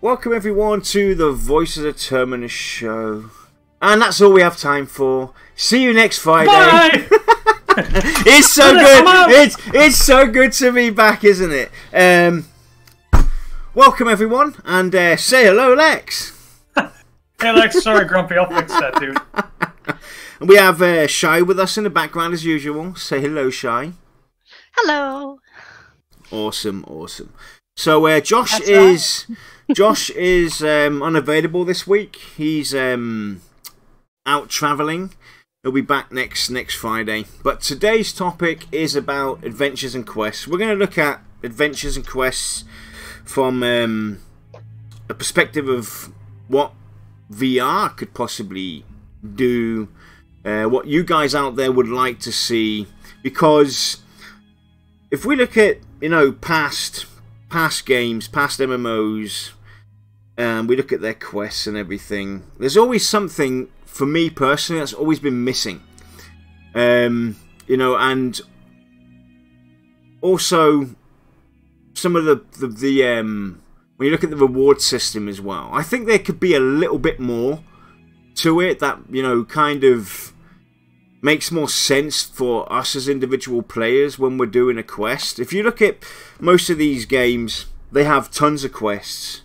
Welcome everyone to the Voice of the Terminus show. And that's all we have time for. See you next Friday. Bye! It's so good. It's so good to be back, isn't it? Welcome everyone, and say hello, Lex. Hey Lex, sorry Grumpy, I'll fix that, dude. And we have Shy with us in the background as usual. Say hello, Shy. Hello. Awesome. So Josh is unavailable this week. He's out travelling. He'll be back next Friday. But today's topic is about adventures and quests. We're going to look at adventures and quests from a perspective of what VR could possibly do, what you guys out there would like to see. Because if we look at, past games, past MMOs, we look at their quests and everything, there's always something, for me personally, that's always been missing. And also some of the when you look at the reward system as well, I think there could be a little bit more to it that, kind of makes more sense for us as individual players when we're doing a quest. If you look at most of these games, they have tons of quests.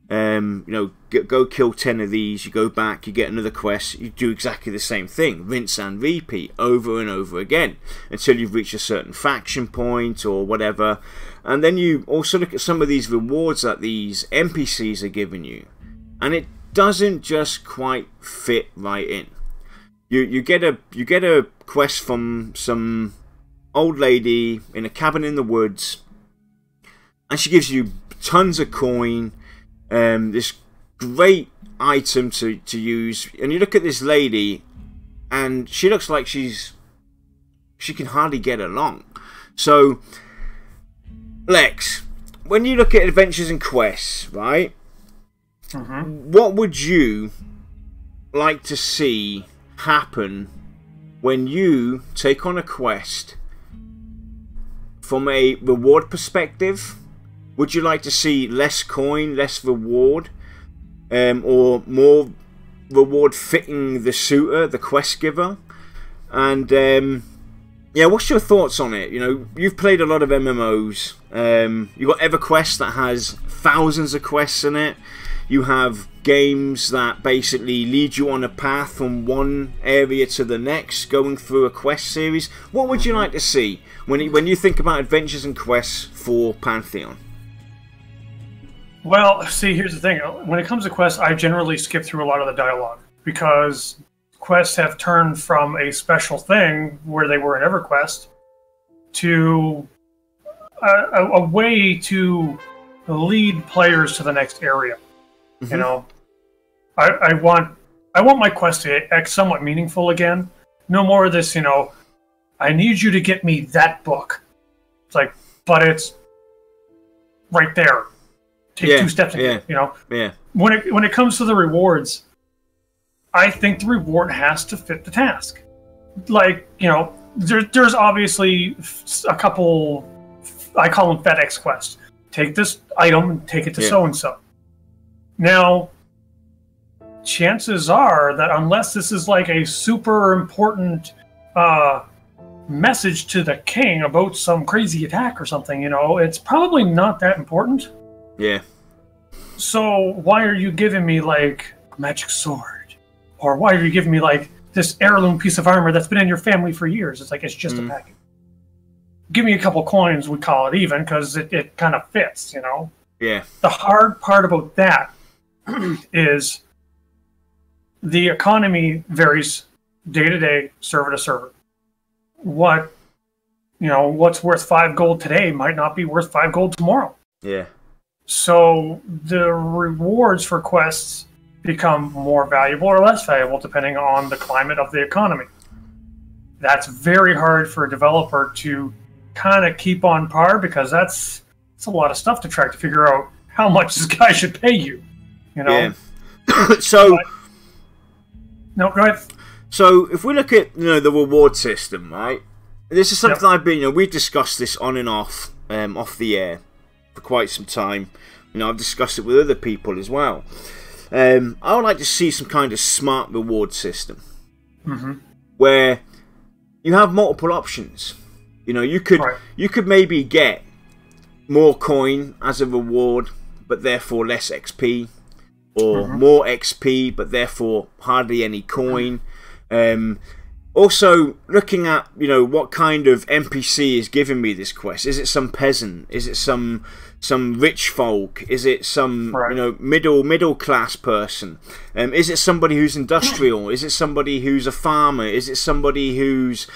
Go kill 10 of these, you go back, you get another quest, you do exactly the same thing, rinse and repeat over and over again until you've reached a certain faction point or whatever. And then you also look at some of these rewards that these NPCs are giving you, and it doesn't just quite fit right in. You get a quest from some old lady in a cabin in the woods, and she gives you tons of coin, this great item to use, and you look at this lady and she looks like she can hardly get along. So Lex, when you look at adventures and quests, right, what would you like to see happen when you take on a quest from a reward perspective? Would you like to see less coin, less reward, or more reward fitting the suitor, the quest giver? And what's your thoughts on it? You've played a lot of MMOs. You've got EverQuest that has thousands of quests in it. You have games that basically lead you on a path from one area to the next, going through a quest series. What would you like to see when you think about adventures and quests for Pantheon? Well, see, here's the thing. When it comes to quests, I generally skip through a lot of the dialogue, because quests have turned from a special thing where they were in EverQuest to a way to lead players to the next area. I want my quest to act somewhat meaningful again. No more of this, I need you to get me that book. It's like, but it's right there. Take 2 steps and Yeah. When it comes to the rewards, I think the reward has to fit the task. Like, there's obviously a couple, I call them FedEx quests. Take this item and take it to so-and-so. Now, chances are that unless this is like a super important message to the king about some crazy attack or something, it's probably not that important. Yeah. So why are you giving me like a magic sword? Or why are you giving me like this heirloom piece of armor that's been in your family for years? It's like, it's just a package. Give me a couple coins, we call it even, because it kind of fits, Yeah. The hard part about that is the economy varies day to day, server to server. What's worth 5 gold today might not be worth 5 gold tomorrow. Yeah. So the rewards for quests become more valuable or less valuable depending on the climate of the economy. That's very hard for a developer to kind of keep on par, because that's a lot of stuff to track to figure out how much this guy should pay you. Yeah. So no, go ahead. So if we look at the reward system, right? This is something I've been we've discussed this on and off the air for quite some time. You know, I've discussed it with other people as well. I would like to see some kind of smart reward system where you have multiple options. You know, you could maybe get more coin as a reward, but therefore less XP, or more XP, but therefore hardly any coin. Also, looking at, you know, what kind of NPC is giving me this quest. Is it some peasant? Is it some rich folk? Is it some you know, middle class person? Is it somebody who's industrial? Is it somebody who's a farmer? Is it somebody who's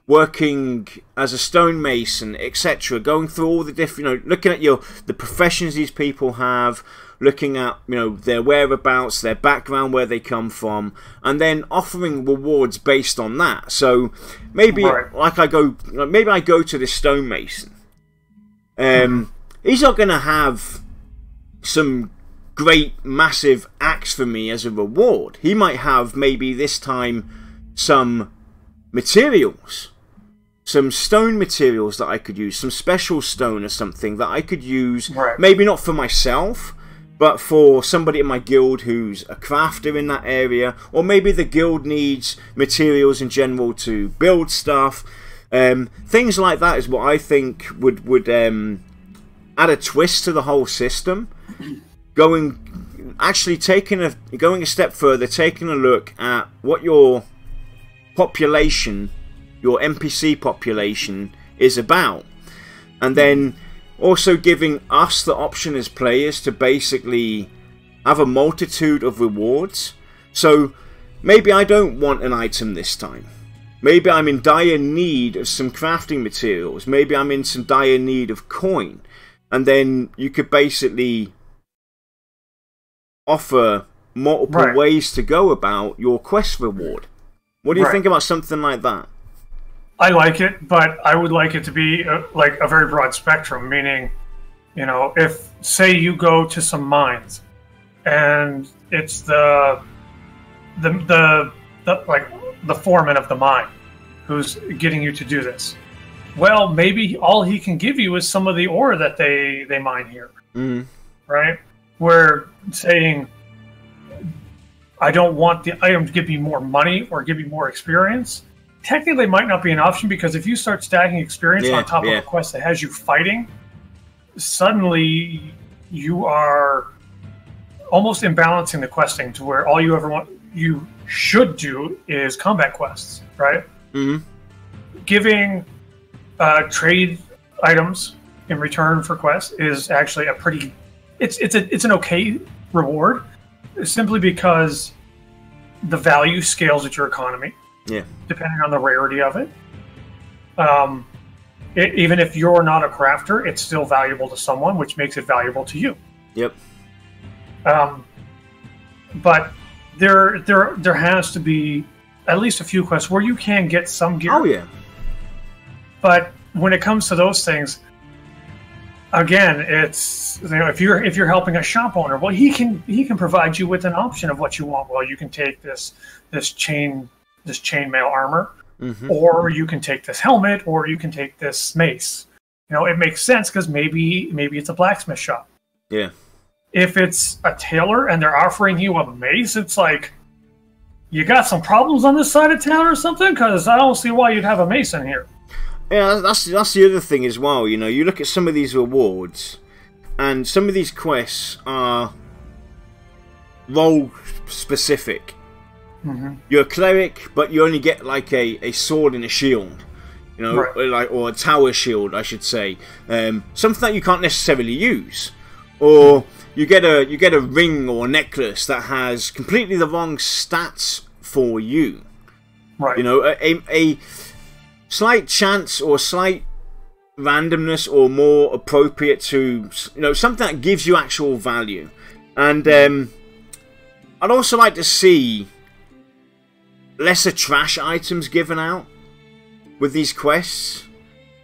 working as a stonemason, etc.? Going through all the different, you know, looking at the professions these people have, looking at, you know, their whereabouts, their background, where they come from, and then offering rewards based on that. So maybe like maybe I go to this stonemason. He's not going to have some great massive axe for me as a reward. He might have maybe this time some materials, some stone materials that I could use, some special stone or something that I could use, maybe not for myself, but for somebody in my guild who's a crafter in that area, or maybe the guild needs materials in general to build stuff. Things like that is what I think would add a twist to the whole system. Going a step further, taking a look at what your population, your NPC population, is about, and then also giving us the option as players to basically have a multitude of rewards. So maybe I don't want an item this time. Maybe I'm in dire need of some crafting materials. Maybe I'm in some dire need of coin. And then you could basically offer multiple ways to go about your quest reward. What do you think about something like that? I like it, but I would like it to be like a very broad spectrum, meaning, you know, if, say, you go to some mines and it's the foreman of the mine who's getting you to do this. Well, maybe all he can give you is some of the ore that they mine here, right? Where saying, I don't want the item to give me more money or give me more experience, technically might not be an option, because if you start stacking experience on top of a quest that has you fighting, suddenly you are almost imbalancing the questing to where all you should do is combat quests, right? Giving trade items in return for quests is actually a pretty, it's an okay reward, simply because the value scales with your economy. Depending on the rarity of it. Even if you're not a crafter, it's still valuable to someone, which makes it valuable to you. But there has to be at least a few quests where you can get some gear. But when it comes to those things, again, it's, you know, if you're helping a shop owner, well, he can provide you with an option of what you want. Well, you can take this chainmail armor, or you can take this helmet, or you can take this mace. You know, it makes sense because maybe it's a blacksmith shop. If it's a tailor and they're offering you a mace, it's like, you got some problems on this side of town or something? Because I don't see why you'd have a mace in here. Yeah, that's the other thing as well. You know, you look at some of these rewards, and some of these quests are role specific. You're a cleric, but you only get like a sword and a shield, you know, or a tower shield, I should say. Something that you can't necessarily use, or you get a ring or a necklace that has completely the wrong stats for you. You know, a slight chance or slight randomness, or more appropriate to, you know, something that gives you actual value. And I'd also like to see lesser trash items given out with these quests.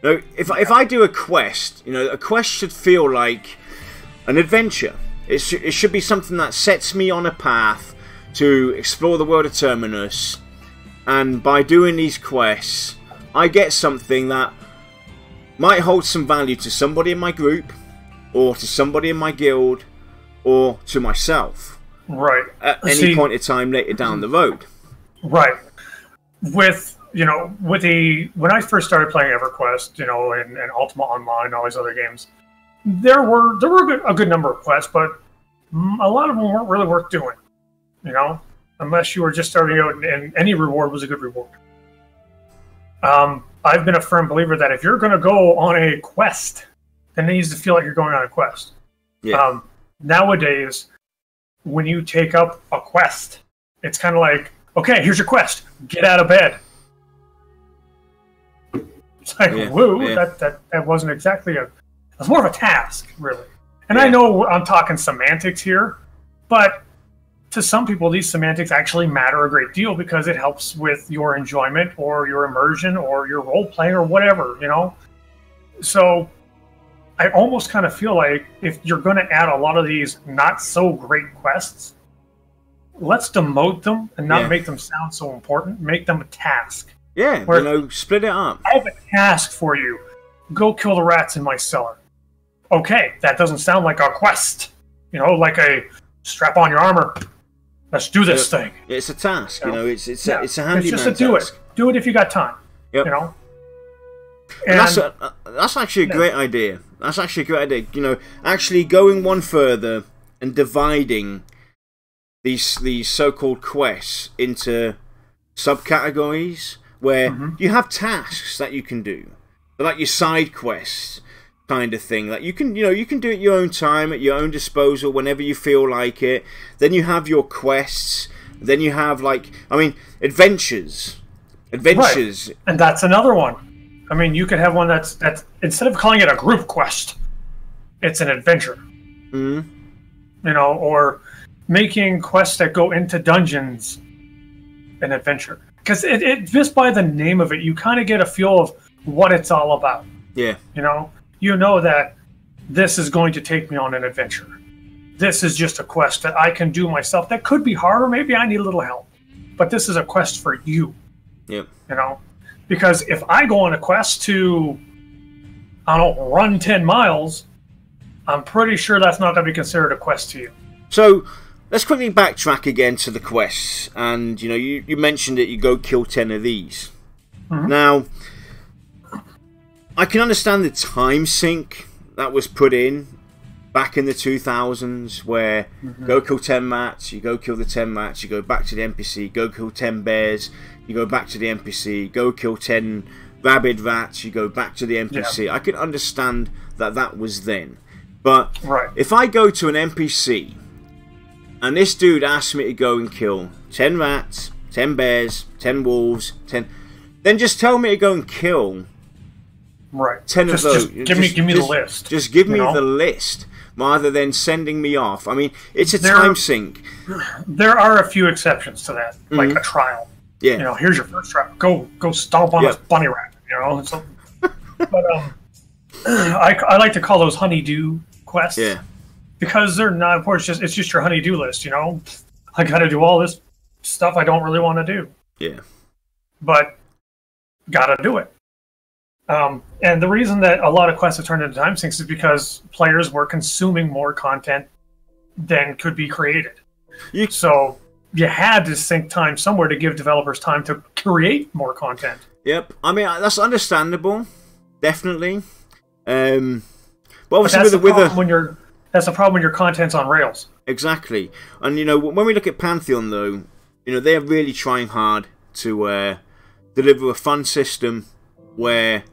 You know, if I do a quest, you know, a quest should feel like an adventure. It should be something that sets me on a path to explore the world of Terminus, and by doing these quests, I get something that might hold some value to somebody in my group, or to somebody in my guild, or to myself. Right. At any point in time later down the road. Right. With when I first started playing EverQuest, and Ultima Online, all these other games, there were a good number of quests, but a lot of them weren't really worth doing. Unless you were just starting out, and any reward was a good reward. I've been a firm believer that if you're going to go on a quest, then it needs to feel like you're going on a quest. Yeah. Nowadays, when you take up a quest, it's kind of like, okay, here's your quest. Get out of bed. It's like, woo, that wasn't exactly it was more of a task, really. And I know I'm talking semantics here, but to some people, these semantics actually matter a great deal because it helps with your enjoyment or your immersion or your role playing or whatever, So I almost kind of feel like if you're going to add a lot of these not so great quests, let's demote them and not make them sound so important. Make them a task. Yeah, split it up. I have a task for you. Go kill the rats in my cellar. Okay, that doesn't sound like a quest. Like a strap on your armor. Let's do this thing. It's a task. It's a handyman It's just do it. Do it if you got time. Yep. And that's actually a great idea. That's actually a great idea. Actually going one further and dividing these so-called quests into subcategories where you have tasks that you can do, like your side quests kind of thing. Like you can do it at your own time, at your own disposal, whenever you feel like it. Then you have your quests. Then you have adventures. Right. And that's another one. You could have one that's instead of calling it a group quest, it's an adventure. Or making quests that go into dungeons an adventure. Because it just by the name of it, you kind of get a feel of what it's all about. Yeah. You know that this is going to take me on an adventure. This is just a quest that I can do myself. That could be hard, or maybe I need a little help. But this is a quest for you. Yep. Because if I go on a quest to, run 10 miles, I'm pretty sure that's not going to be considered a quest to you. So, let's quickly backtrack again to the quests. And, you mentioned it, you go kill 10 of these. Now, I can understand the time sink that was put in back in the 2000s where go kill 10 mats, you go kill the 10 mats, you go back to the NPC, go kill 10 bears, you go back to the NPC, go kill 10 rabid rats, you go back to the NPC. Yeah. I can understand that was then. But if I go to an NPC and this dude asks me to go and kill 10 rats, 10 bears, 10 wolves, 10... Then just tell me to go and kill 10 of those. Just give me the list. Just give me the list, rather than sending me off. It's a time sink. There are a few exceptions to that, like a trial. Yeah. Here's your first trial. Go stomp on this bunny rat. So, but I like to call those honeydew quests. Yeah. Because they're not, of course, it's just your honeydew list. I got to do all this stuff I don't really want to do. Yeah. But got to do it. And the reason that a lot of quests have turned into time sinks is because players were consuming more content than could be created. So you had to sink time somewhere to give developers time to create more content. Yep. That's understandable. Definitely. But obviously that's the problem when your content's on rails. Exactly. And, when we look at Pantheon, though, they're really trying hard to deliver a fun system where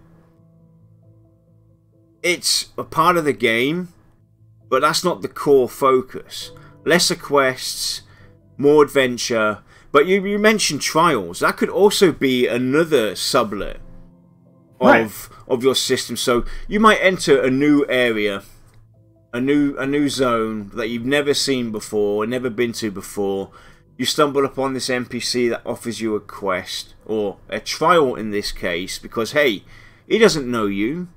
it's a part of the game, but that's not the core focus. Lesser quests, more adventure. But you mentioned trials. That could also be another sublet of your system. So you might enter a new area, a new zone that you've never seen before, never been to before. You stumble upon this NPC that offers you a quest, or a trial in this case, because hey, he doesn't know you.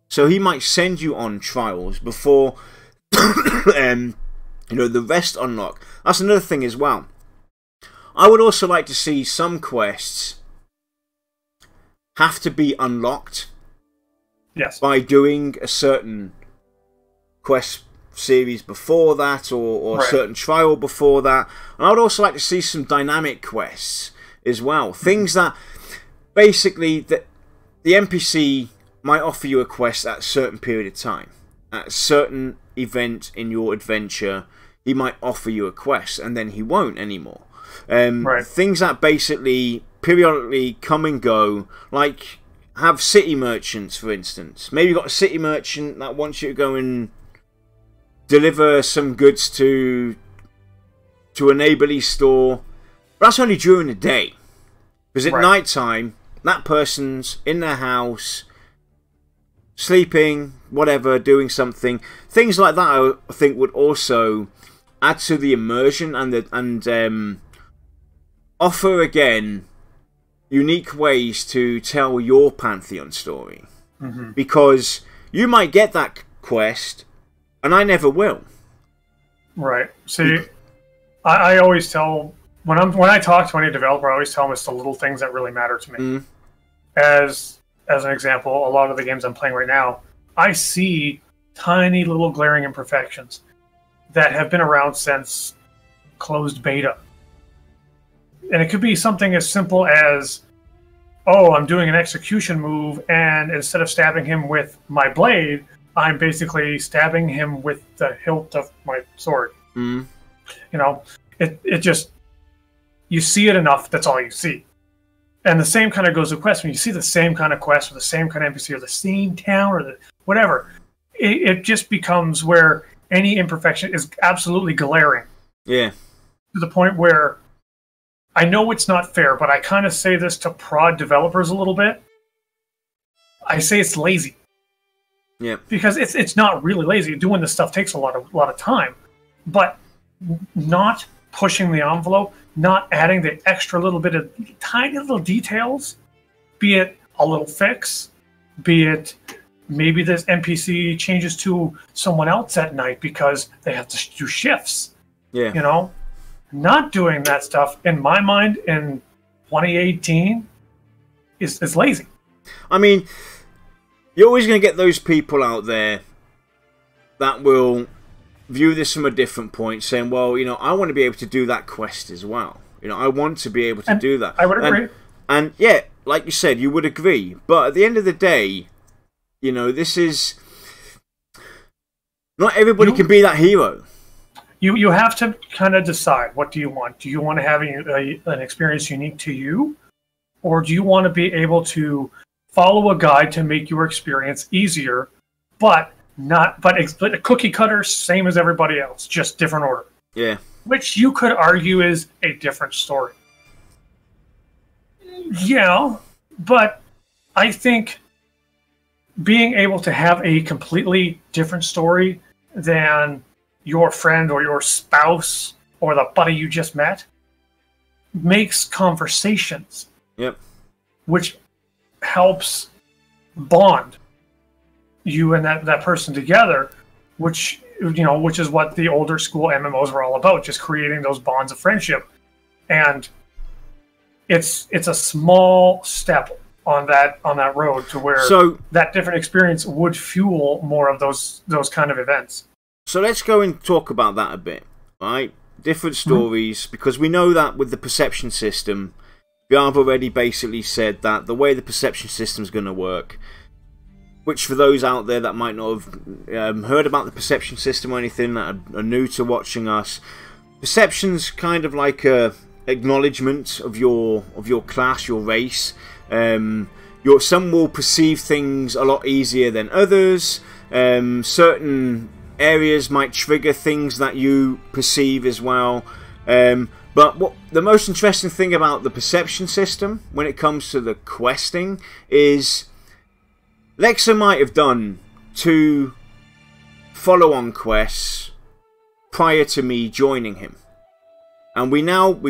So he might send you on trials before the rest unlock. That's another thing as well. I would also like to see some quests have to be unlocked Yes. by doing a certain quest series before that, or a certain trial before that. And I would also like to see some dynamic quests as well. Things that basically the NPC might offer you a quest at a certain period of time. At a certain event in your adventure, he might offer you a quest, and then he won't anymore. Things that basically periodically come and go, like have city merchants, for instance. Maybe you've got a city merchant that wants you to go and deliver some goods to a neighbourly store. But that's only during the day. Because at night time, that person's in their house, sleeping, whatever, doing something. Things like that, I think, would also add to the immersion and offer, again, unique ways to tell your Pantheon story. Because you might get that quest, and I never will. Right. See, I always tell, when I talk to any developer, I always tell them it's the little things that really matter to me. As an example, a lot of the games I'm playing right now, I see tiny little glaring imperfections that have been around since closed beta. And it could be something as simple as, oh, I'm doing an execution move, and instead of stabbing him with my blade, I'm basically stabbing him with the hilt of my sword. You know, it just, you see it enough, that's all you see. And the same kind of goes with quests. When you see the same kind of quest, or the same kind of NPC, or the same town, or the whatever, it just becomes where any imperfection is absolutely glaring. Yeah. To the point where, I know it's not fair, but I kind of say this to prod developers a little bit. I say it's lazy. Yeah. Because it's not really lazy. Doing this stuff takes a lot of time. But not pushing the envelope, not adding the extra little bit of tiny little details, be it a little fix, be it maybe this NPC changes to someone else at night because they have to do shifts. Yeah. You know? Not doing that stuff, in my mind, in 2018, is lazy. I mean, you're always going to get those people out there that will view this from a different point, saying, well, you know, I want to be able to do that quest as well. You know, I want to be able to do that. I would agree. And yeah, like you said, you would agree. But at the end of the day, you know, this is... Not everybody can be that hero. You have to kind of decide, what do you want? Do you want to have an experience unique to you? Or do you want to be able to follow a guide to make your experience easier, but a cookie cutter, same as everybody else, just different order? Yeah. Which you could argue is a different story. Yeah, but I think being able to have a completely different story than your friend or your spouse or the buddy you just met makes conversations. Yep. Which helps bond you and that person together, which is what the older school MMOs were all about, just creating those bonds of friendship. And it's a small step on that road to where that different experience would fuel more of those kind of events. So let's go and talk about that a bit, right? Different stories, because we know that with the perception system, we have already basically said that the way the perception system is going to work, which for those out there that might not have heard about the perception system or anything, that are new to watching us, perception's kind of like a acknowledgement of your class, your race. Some will perceive things a lot easier than others. Certain areas might trigger things that you perceive as well. But what the most interesting thing about the perception system when it comes to the questing is Lexa might have done 2 follow-on quests prior to me joining him. And we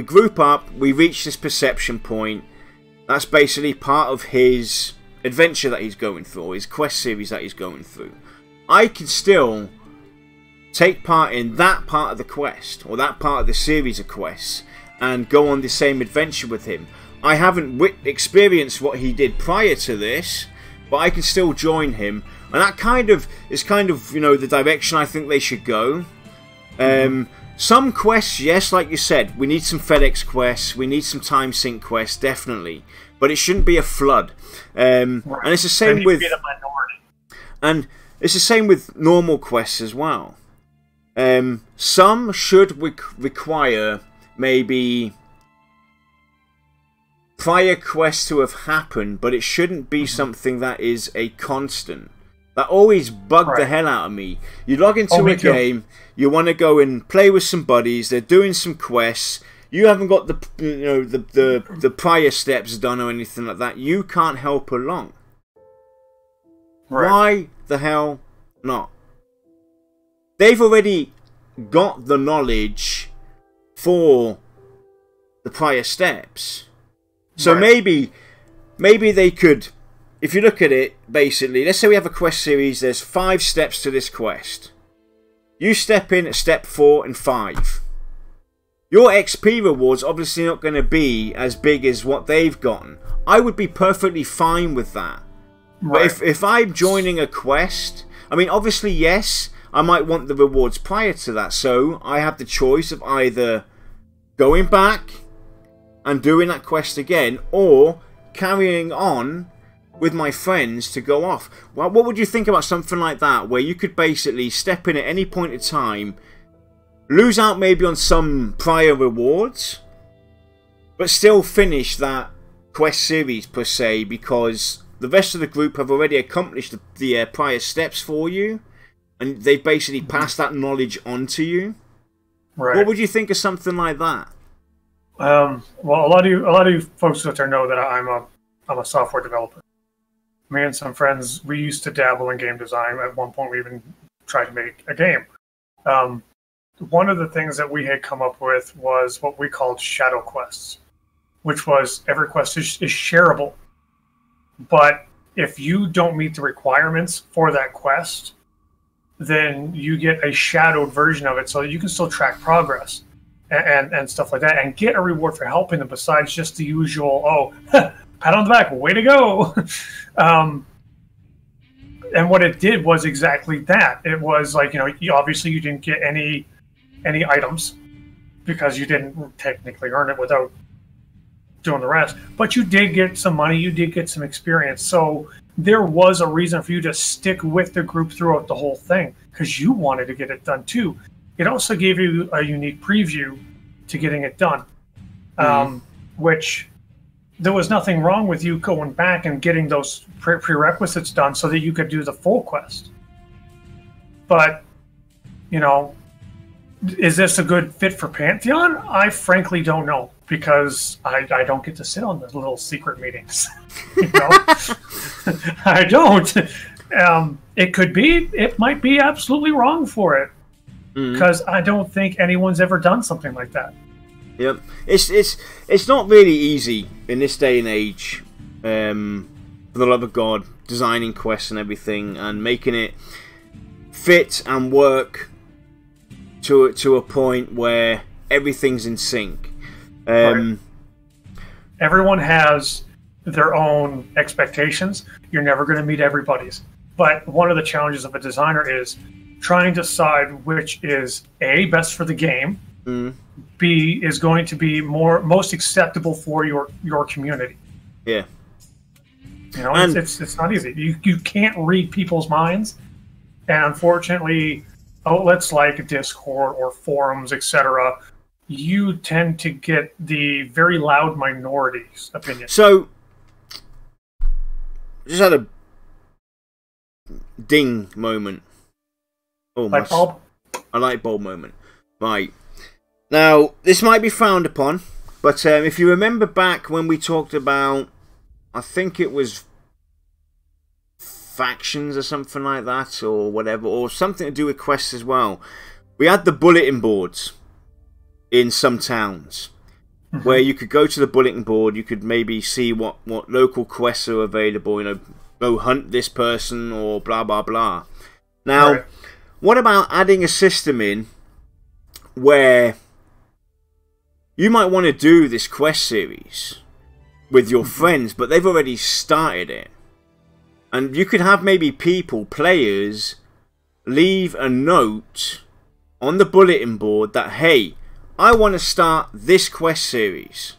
group up, we reach this perception point. That's basically part of his adventure that he's going through, or his quest series that he's going through. I can still take part in that part of the quest, or that part of the series of quests, and go on the same adventure with him. I haven't experienced what he did prior to this, but I can still join him, and that is kind of you know the direction I think they should go. Some quests, yes, like you said, we need some FedEx quests, we need some time sync quests, definitely, but it shouldn't be a flood. And it's the same with normal quests as well. Some should require maybe prior quests to have happened, but it shouldn't be something that is a constant. That always bugged the hell out of me. You log into a game, you want to go and play with some buddies, they're doing some quests, you haven't got the prior steps done or anything like that, you can't help along. Why the hell not? They've already got the knowledge for the prior steps. So maybe they could, if you look at it, basically, let's say we have a quest series, there's 5 steps to this quest. You step in at step 4 and 5. Your XP reward's obviously not going to be as big as what they've gotten. I would be perfectly fine with that. But if I'm joining a quest, I mean, obviously, yes, I might want the rewards prior to that. So I have the choice of either going back and doing that quest again, or carrying on with my friends to go off. Well, what would you think about something like that, where you could basically step in at any point in time, lose out maybe on some prior rewards, but still finish that quest series per se, because the rest of the group have already accomplished the prior steps for you, and they've basically passed that knowledge on to you. What would you think of something like that? Well, a lot of you folks out there know that I'm a software developer. Me and some friends, we used to dabble in game design. At one point, we even tried to make a game. One of the things that we had come up with was what we called shadow quests, which was every quest is shareable. But if you don't meet the requirements for that quest, then you get a shadowed version of it, so you can still track progress and stuff like that, and get a reward for helping them besides just the usual, pat on the back, way to go. And what it did was exactly that. It was like, obviously you didn't get any items because you didn't technically earn it without doing the rest, but you did get some money, you did get some experience. So there was a reason for you to stick with the group throughout the whole thing, because you wanted to get it done too. It also gave you a unique preview to getting it done, which there was nothing wrong with you going back and getting those prerequisites done so that you could do the full quest. But, is this a good fit for Pantheon? I frankly don't know, because I don't get to sit on the little secret meetings. I don't. It could be. It might be absolutely wrong for it, because I don't think anyone's ever done something like that. Yep, it's not really easy in this day and age. For the love of God, designing quests and everything, and making it fit and work to a point where everything's in sync. Everyone has their own expectations. You're never going to meet everybody's. But one of the challenges of a designer is trying to decide which is A, best for the game, B, is going to be most acceptable for your community. Yeah. It's not easy. You can't read people's minds, and unfortunately, outlets like Discord or forums, etc., you tend to get the very loud minority's opinion. So, just had a ding moment. Oh, light bulb? A light bulb moment. Right. Now, this might be frowned upon, but if you remember back when we talked about, I think it was factions or something like that, or whatever, or something to do with quests as well. We had the bulletin boards in some towns, where you could go to the bulletin board, you could maybe see what local quests are available, go hunt this person, or blah blah blah. Now, what about adding a system in where you might want to do this quest series with your friends, but they've already started it, And you could have maybe players, leave a note on the bulletin board that, hey, I want to start this quest series.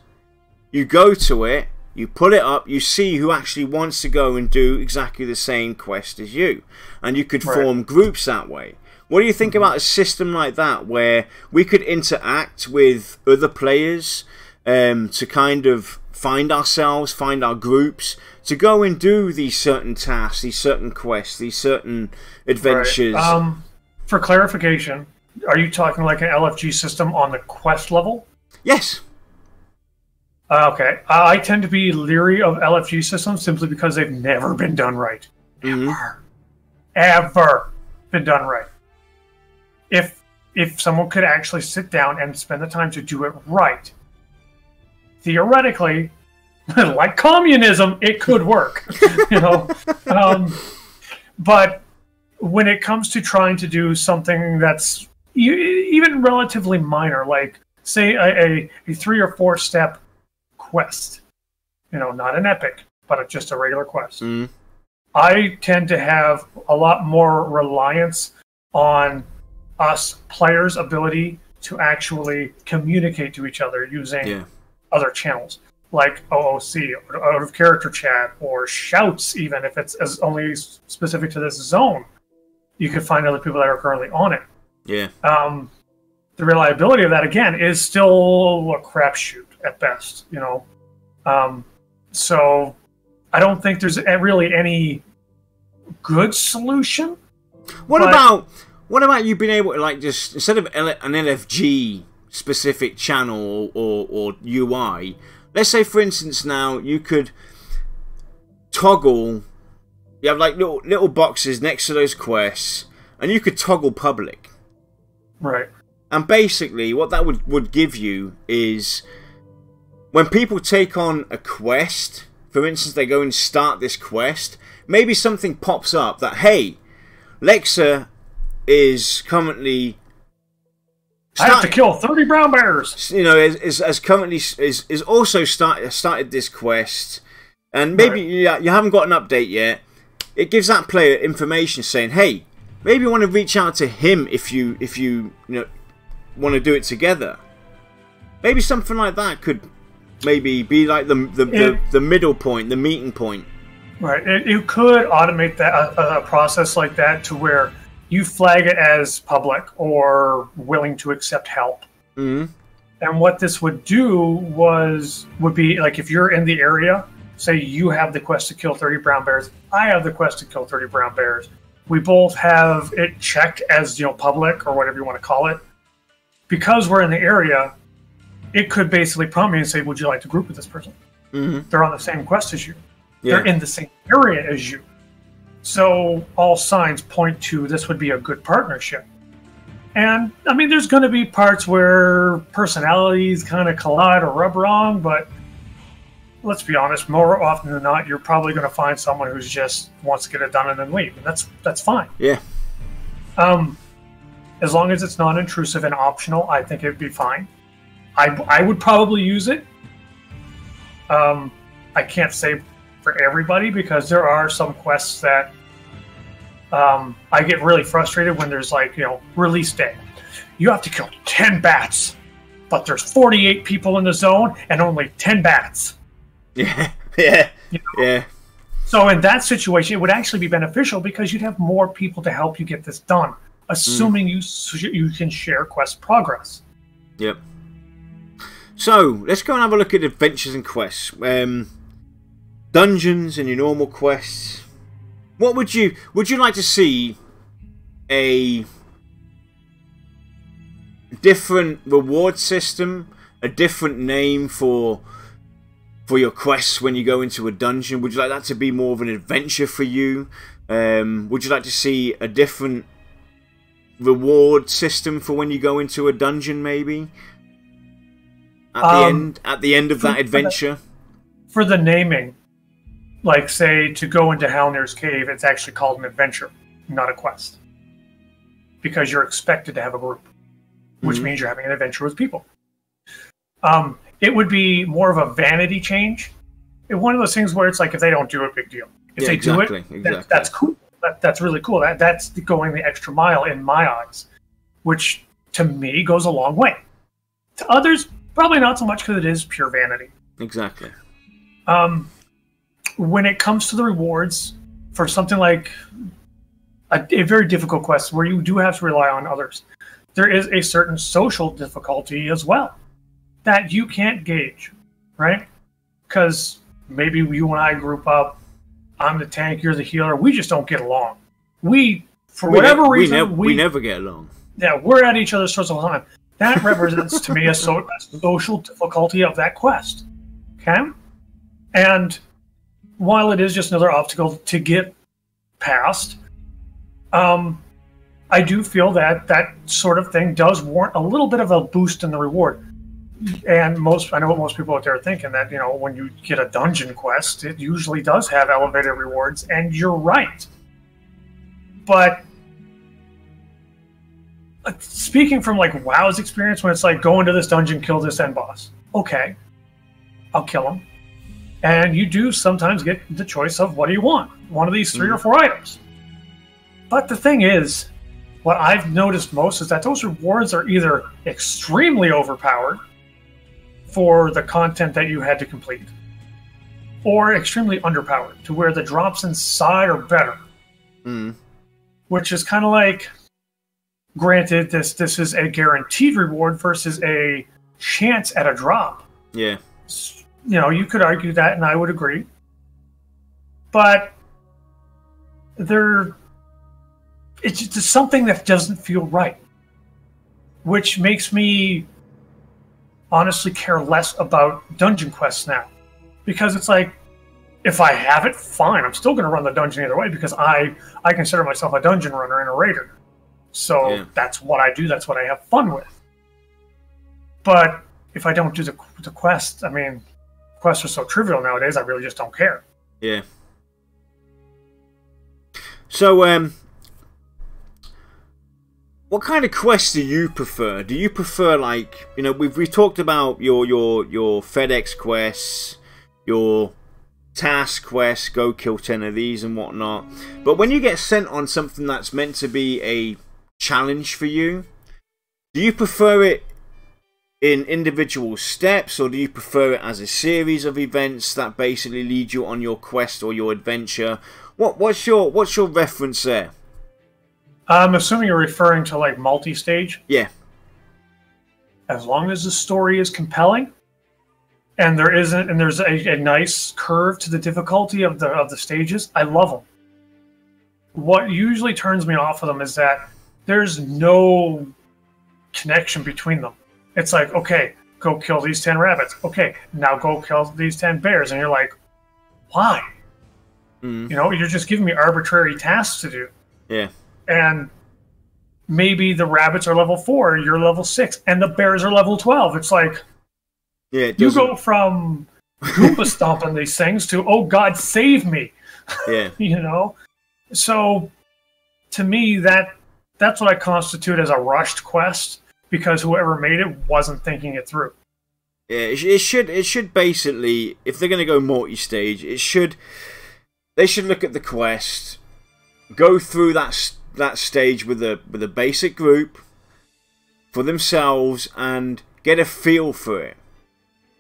You go to it, you pull it up, you see who actually wants to go and do exactly the same quest as you. And you could form groups that way. What do you think about a system like that, where we could interact with other players to kind of find ourselves, find our groups, to go and do these certain tasks, these certain quests, these certain adventures? For clarification, are you talking like an LFG system on the quest level? Yes. Okay. I tend to be leery of LFG systems simply because they've never been done right. Ever been done right. If someone could actually sit down and spend the time to do it right, theoretically, like communism, it could work. You know, but when it comes to trying to do something that's even relatively minor, like say a 3 or 4 step quest, you know, not an epic, but just a regular quest, I tend to have a lot more reliance on us players' ability to actually communicate to each other using other channels like OOC, or out of character chat, or shouts. Even if it's only specific to this zone, you could find other people that are currently on it. The reliability of that, again, is still a crapshoot at best, you know. So I don't think there's really any good solution. What about you being able to, like, just instead of an LFG specific channel or UI, let's say, for instance, now you could toggle. You have like little boxes next to those quests, and you could toggle public. Right. And basically, what that would give you is, when people take on a quest, for instance, they go and start this quest, maybe something pops up that, hey, Lexa is currently... I have to kill 30 brown bears. You know, is also started this quest, and maybe you haven't got an update yet. It gives that player information saying, hey, maybe you want to reach out to him if you know, want to do it together. Maybe something like that could maybe be like the middle point, the meeting point. Right. You could automate that a process like that to where you flag it as public or willing to accept help. And what this would do would be like, if you're in the area, say you have the quest to kill 30 brown bears, I have the quest to kill 30 brown bears. We both have it checked as, you know, public or whatever you want to call it. Because we're in the area, it could basically prompt me and say, would you like to group with this person? They're on the same quest as you. They're in the same area as you. So all signs point to this would be a good partnership. And, I mean, there's going to be parts where personalities kind of collide or rub wrong, but let's be honest, more often than not, you're probably going to find someone who's just wants to get it done and then leave. And that's fine. Yeah. As long as it's non-intrusive and optional, I think it'd be fine. I would probably use it. I can't say for everybody, because there are some quests that I get really frustrated when there's, like, you know, release day. You have to kill 10 bats, but there's 48 people in the zone and only 10 bats. Yeah. You know? So in that situation, it would actually be beneficial because you'd have more people to help you get this done, assuming you can share quest progress. Yep. So let's go and have a look at adventures and quests. Dungeons and your normal quests. What would you like to see? A different reward system, a different name for your quests when you go into a dungeon? Would you like that to be more of an adventure for you? Would you like to see a different reward system for when you go into a dungeon, maybe? At the end of that adventure? For the naming, like, say, to go into Halnir's Cave, it's actually called an adventure, not a quest. Because you're expected to have a group, which means you're having an adventure with people. It would be more of a vanity change. It's one of those things where it's like, if they don't do it, big deal. If they do it, that's cool. That's really cool. That's going the extra mile in my eyes, which to me goes a long way. To others, probably not so much because it is pure vanity. Exactly. When it comes to the rewards for something like a very difficult quest where you do have to rely on others, there is a certain social difficulty as well that you can't gauge, right? Because maybe you and I group up. I'm the tank, you're the healer. We just don't get along. We never get along. Yeah, we're at each other's throats all the time. That represents to me a social difficulty of that quest. Okay? And while it is just another obstacle to get past, I do feel that that sort of thing does warrant a little bit of a boost in the reward. And I know what most people out there are thinking, that, you know, when you get a dungeon quest, it usually does have elevated rewards, and you're right. But speaking from like WoW's experience, when it's like, go into this dungeon, kill this end boss. Okay, I'll kill him. And you do sometimes get the choice of, what do you want? One of these 3 or 4 items. But the thing is, what I've noticed most is that those rewards are either extremely overpowered for the content that you had to complete, or extremely underpowered to where the drops inside are better. Which is kind of like, granted, this is a guaranteed reward versus a chance at a drop. Yeah. You know, you could argue that, and I would agree. But it's just something that doesn't feel right, which makes me honestly care less about dungeon quests now, because it's like, if I have it, fine. I'm still going to run the dungeon either way, because I consider myself a dungeon runner and a raider. So that's what I do. That's what I have fun with. But if I don't do the quest, I mean, quests are so trivial nowadays, I really just don't care. Yeah. So, what kind of quests do you prefer? Do you prefer, like, you know, we've talked about your FedEx quests, your task quests, go kill 10 of these and whatnot. But when you get sent on something that's meant to be a challenge for you, do you prefer it in individual steps, or do you prefer it as a series of events that basically lead you on your quest or your adventure? What's your reference there? I'm assuming you're referring to like multi-stage. Yeah. As long as the story is compelling, and there's a nice curve to the difficulty of the stages, I love them. What usually turns me off of them is that there's no connection between them. It's like, okay, go kill these 10 rabbits. Okay, now go kill these 10 bears, and you're like, why? You know, you're just giving me arbitrary tasks to do. Yeah. And maybe the rabbits are level 4, you're level 6, and the bears are level 12. It's like, yeah, you go from Goomba stomping these things to, oh God, save me. Yeah. You know? So, to me, that's what I constitute as a rushed quest, because whoever made it wasn't thinking it through. Yeah, it should basically, if they're going to go multi-stage, they should look at the quest, go through that stage with a basic group for themselves, and get a feel for it.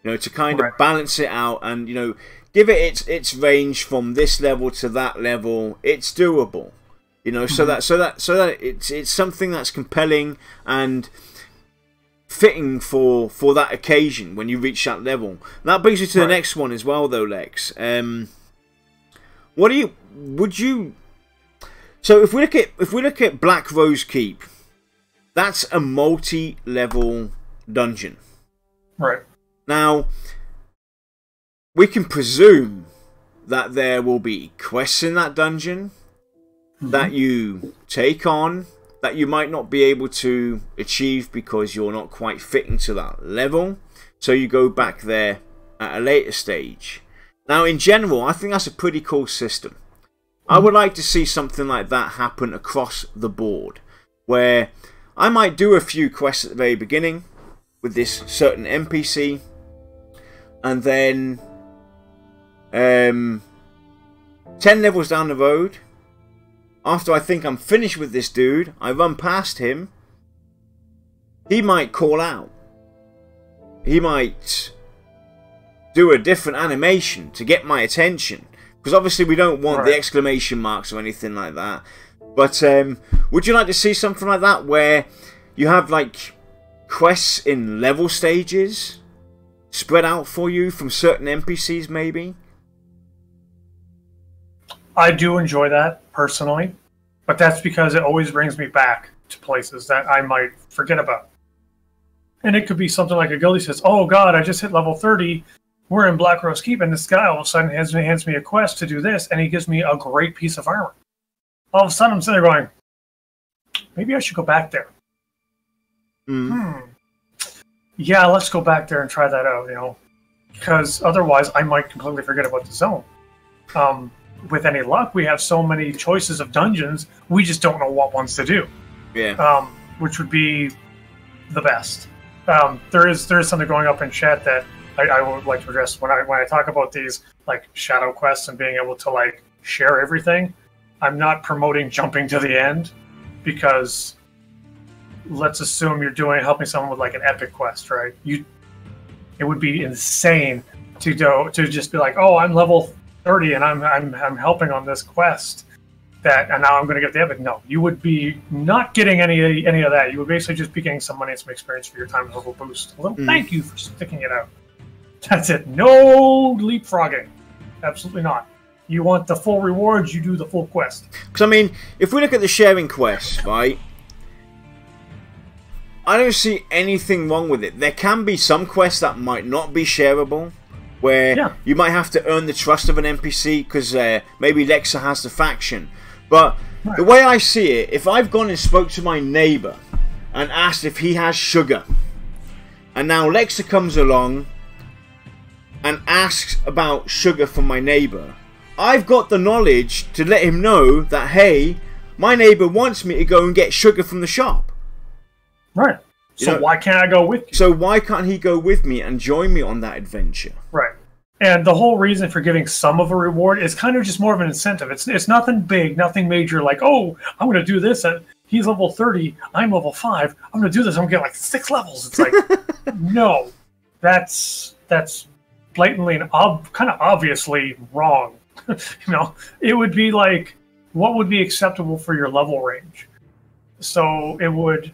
You know, to kind of balance it out, and, you know, give it its range from this level to that level. It's doable. You know, so that it's something that's compelling and fitting for that occasion when you reach that level. That brings you to the next one as well, though, Lex. So if we look at Black Rose Keep, that's a multi-level dungeon. Right. Now, we can presume that there will be quests in that dungeon that you take on that you might not be able to achieve because you're not quite fitting to that level. So you go back there at a later stage. Now, in general, I think that's a pretty cool system. I would like to see something like that happen across the board, where I might do a few quests at the very beginning with this certain NPC, and then 10 levels down the road, after I think I'm finished with this dude, I run past him, he might call out. He might do a different animation to get my attention. Because obviously we don't want the exclamation marks or anything like that. But would you like to see something like that where you have like quests in level stages spread out for you from certain NPCs maybe? I do enjoy that personally, but that's because it always brings me back to places that I might forget about. And it could be something like a guild says, oh god, I just hit level 30, we're in Black Rose Keep, and this guy all of a sudden hands me a quest to do this, and he gives me a great piece of armor. All of a sudden I'm sitting there going, maybe I should go back there. Yeah, let's go back there and try that out, you know. Because otherwise I might completely forget about the zone. With any luck, we have so many choices of dungeons, we just don't know what ones to do. Yeah. Which would be the best. There is something going up in chat that I would like to address when I talk about these like shadow quests and being able to like share everything. I'm not promoting jumping to the end, because let's assume you're helping someone with like an epic quest, right? It would be insane to just be like, oh, I'm level 30 and I'm helping on this quest and now I'm going to get the epic. No, you would be not getting any of that. You would basically just be getting some money and some experience for your time level boost. A little thank you for sticking it out. That's it. No leapfrogging. Absolutely not. You want the full rewards, you do the full quest. Because, I mean, if we look at the sharing quests, right, I don't see anything wrong with it. There can be some quests that might not be shareable, where you might have to earn the trust of an NPC because maybe Lexa has the faction. But the way I see it, if I've gone and spoke to my neighbour and asked if he has sugar, and now Lexa comes along and asks about sugar from my neighbour, I've got the knowledge to let him know that, hey, my neighbour wants me to go and get sugar from the shop. Right. So why can't I go with you? So why can't he go with me and join me on that adventure? Right. And the whole reason for giving some of a reward is kind of just more of an incentive. It's nothing big, nothing major, like, oh, I'm going to do this. He's level 30, I'm level 5. I'm going to do this. I'm going to get like 6 levels. It's like, no, that's blatantly and kind of obviously wrong. You know, it would be like, what would be acceptable for your level range? So it would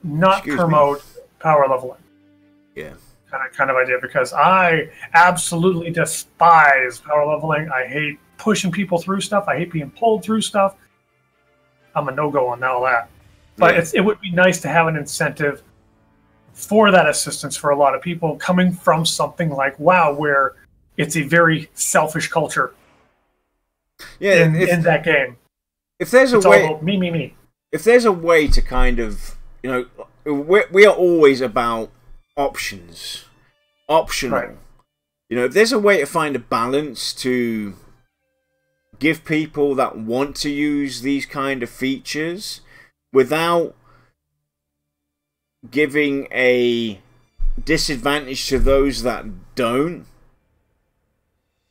not promote power leveling. Yeah. Kind of idea, because I absolutely despise power leveling. I hate pushing people through stuff. I hate being pulled through stuff. I'm a no-go on all that. But it would be nice to have an incentive for that assistance for a lot of people coming from something like WoW, where it's a very selfish culture. Yeah, in that game. If there's it's a way, all about me. If there's a way to kind of, you know, we are always about options, optional. Right. You know, if there's a way to find a balance to give people that want to use these kind of features without giving a disadvantage to those that don't.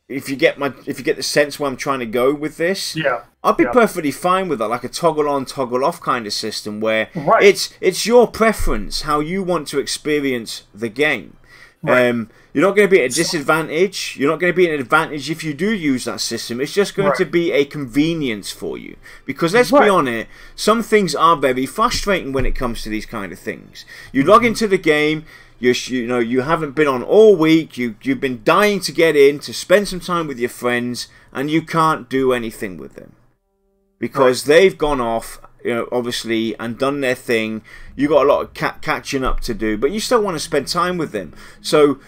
If you get the sense where I'm trying to go with this, I'd be perfectly fine with that, like a toggle on, toggle off kind of system where it's your preference how you want to experience the game. Right. You're not going to be at a disadvantage. You're not going to be at an advantage if you do use that system. It's just going to be a convenience for you. Because let's be honest, some things are very frustrating when it comes to these kind of things. You log into the game. You haven't been on all week. You've been dying to get in to spend some time with your friends, and you can't do anything with them because they've gone off, you know, obviously, and done their thing. You got a lot of catching up to do, but you still want to spend time with them. So,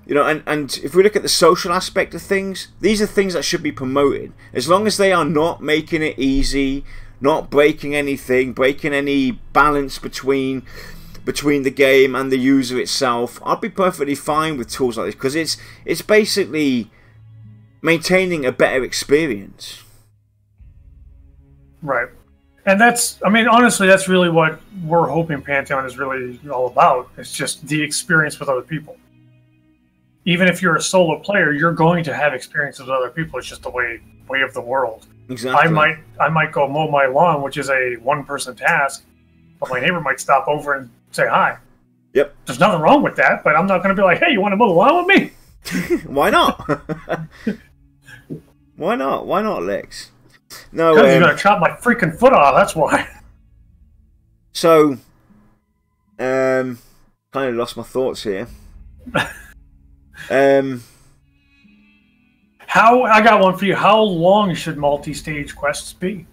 you know, and if we look at the social aspect of things, these are things that should be promoted as long as they are not making it easy, not breaking anything, breaking any balance between the game and the user itself. I'd be perfectly fine with tools like this because it's basically maintaining a better experience. Right. And honestly, that's really what we're hoping Pantheon is really all about. It's just the experience with other people. even if you're a solo player, you're going to have experiences with other people. It's just the way of the world. Exactly. I might go mow my lawn, which is a one-person task, but my neighbor might stop over and say hi. Yep. There's nothing wrong with that, but I'm not going to be like, hey, you want to mow the lawn with me? Why not? Why not? Why not, Lex? No, because you're going to chop my freaking foot off, that's why. So, kind of lost my thoughts here. I got one for you. How long should multi-stage quests be?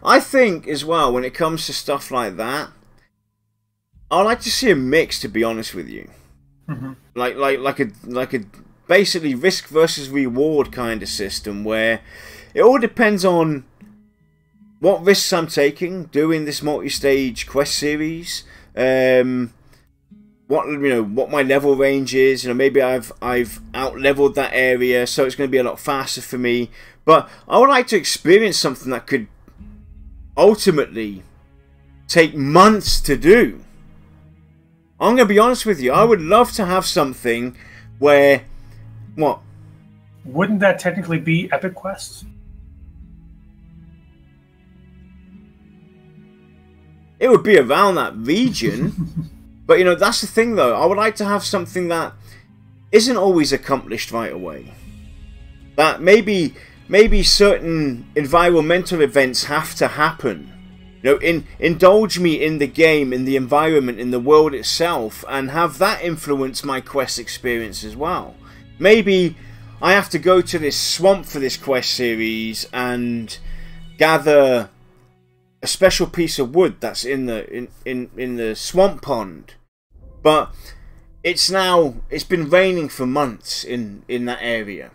I think, as well, when it comes to stuff like that, I like to see a mix, to be honest with you. Mm-hmm. Like a basically risk versus reward kind of system where it all depends on what risks I'm taking doing this multi-stage quest series. What my level range is. Maybe I've out-leveled that area, so it's going to be a lot faster for me. But I would like to experience something that could ultimately take months to do. I'm going to be honest with you. I would love to have something where... What? Wouldn't that technically be epic quests? It would be around that region. But, that's the thing, though. I would like to have something that isn't always accomplished right away. That maybe certain environmental events have to happen. Indulge me in the game, in the environment, in the world itself, and have that influence my quest experience as well. Maybe I have to go to this swamp for this quest series and gather a special piece of wood that's in the swamp pond. But it's been raining for months in that area.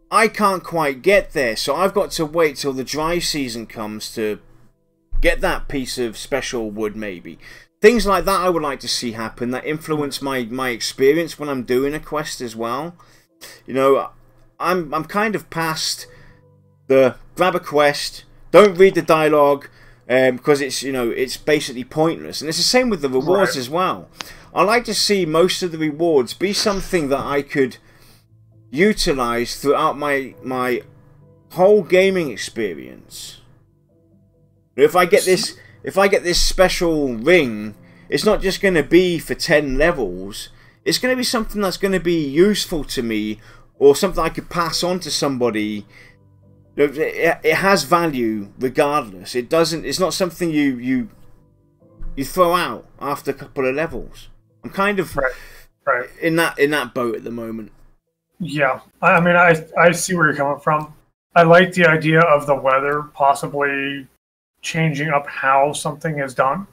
I can't quite get there, so I've got to wait till the dry season comes to get that piece of special wood, maybe. Things like that I would like to see happen that influence my experience when I'm doing a quest as well. I'm kind of past the grab a quest, don't read the dialogue, because it's basically pointless. And it's the same with the rewards as well. I like to see most of the rewards be something that I could utilize throughout my whole gaming experience. If I get this special ring, it's not just going to be for 10 levels. It's going to be something that's going to be useful to me, or something I could pass on to somebody. It has value regardless. It's not something you throw out after a couple of levels. I'm kind of right in that boat at the moment. Yeah, I mean, I see where you're coming from. I like the idea of the weather possibly changing up how something is done.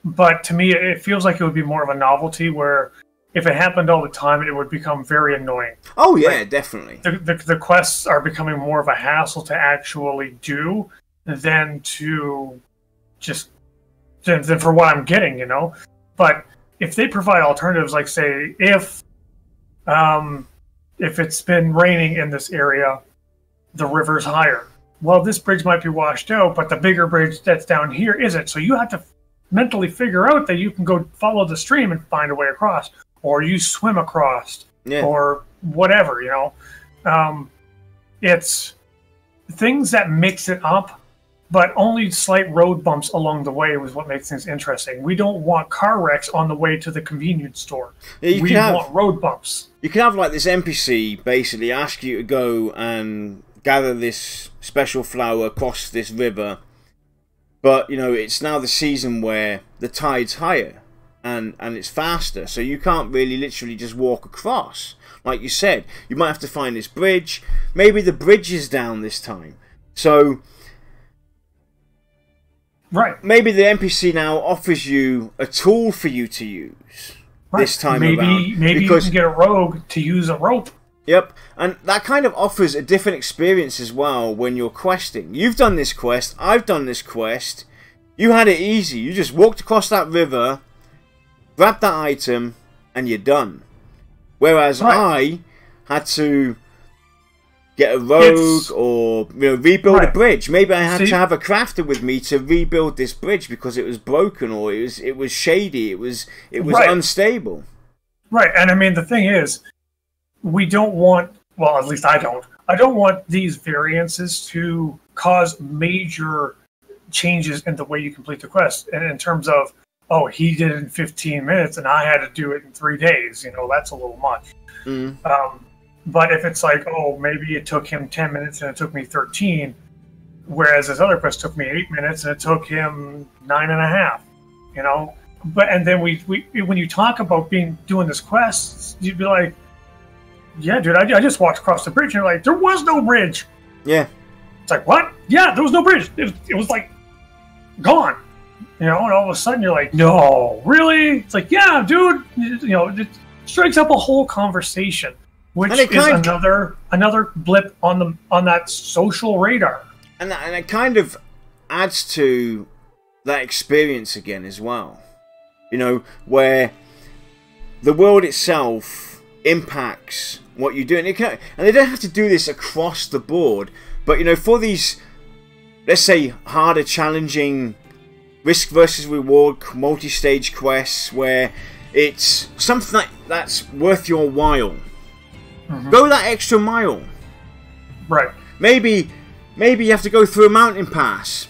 But to me, it feels like it would be more of a novelty where if it happened all the time, it would become very annoying. Oh, yeah, definitely. The quests are becoming more of a hassle to actually do than to just... than for what I'm getting, But if they provide alternatives, like, say, if it's been raining in this area, the river's higher. Well, this bridge might be washed out, but the bigger bridge that's down here isn't. So you have to mentally figure out that you can go follow the stream and find a way across. Or you swim across. Yeah. Or whatever, It's things that mix it up, but only slight road bumps along the way was what makes things interesting. We don't want car wrecks on the way to the convenience store. Yeah, we want road bumps. You can have like this NPC basically ask you to go and gather this special flower across this river, but it's now the season where the tide's higher and it's faster, so you can't really literally just walk across. Like you said, you might have to find this bridge. Maybe the bridge is down this time, so maybe the NPC now offers you a tool for you to use this time around. Maybe you can get a rogue to use a rope. Yep, and that kind of offers a different experience as well when you're questing. You've done this quest, I've done this quest. You had it easy. You just walked across that river, grabbed that item, and you're done. Whereas I had to get a rogue or rebuild a bridge. Maybe I had to have a crafter with me to rebuild this bridge because it was broken or it was shady. It was unstable. Right, and I mean the thing is, we don't want, well, at least I don't want these variances to cause major changes in the way you complete the quest. And in terms of, oh, he did it in 15 minutes and I had to do it in 3 days, that's a little much. But if it's like, oh, maybe it took him 10 minutes and it took me 13, whereas this other quest took me 8 minutes and it took him 9.5, But and then we when you talk about doing this quest, you'd be like, yeah, dude, I just walked across the bridge, and you're like, there was no bridge. Yeah. It's like, what? Yeah, there was no bridge. It was like gone. And all of a sudden you're like, no, really? It's like, yeah, dude. It strikes up a whole conversation, which is another blip on that social radar. And it kind of adds to that experience again as well. Where the world itself impacts what you do. And they don't have to do this across the board. But, for these, let's say, harder, challenging, risk versus reward, multi-stage quests, where it's something that's worth your while. Go that extra mile. Right. Maybe you have to go through a mountain pass.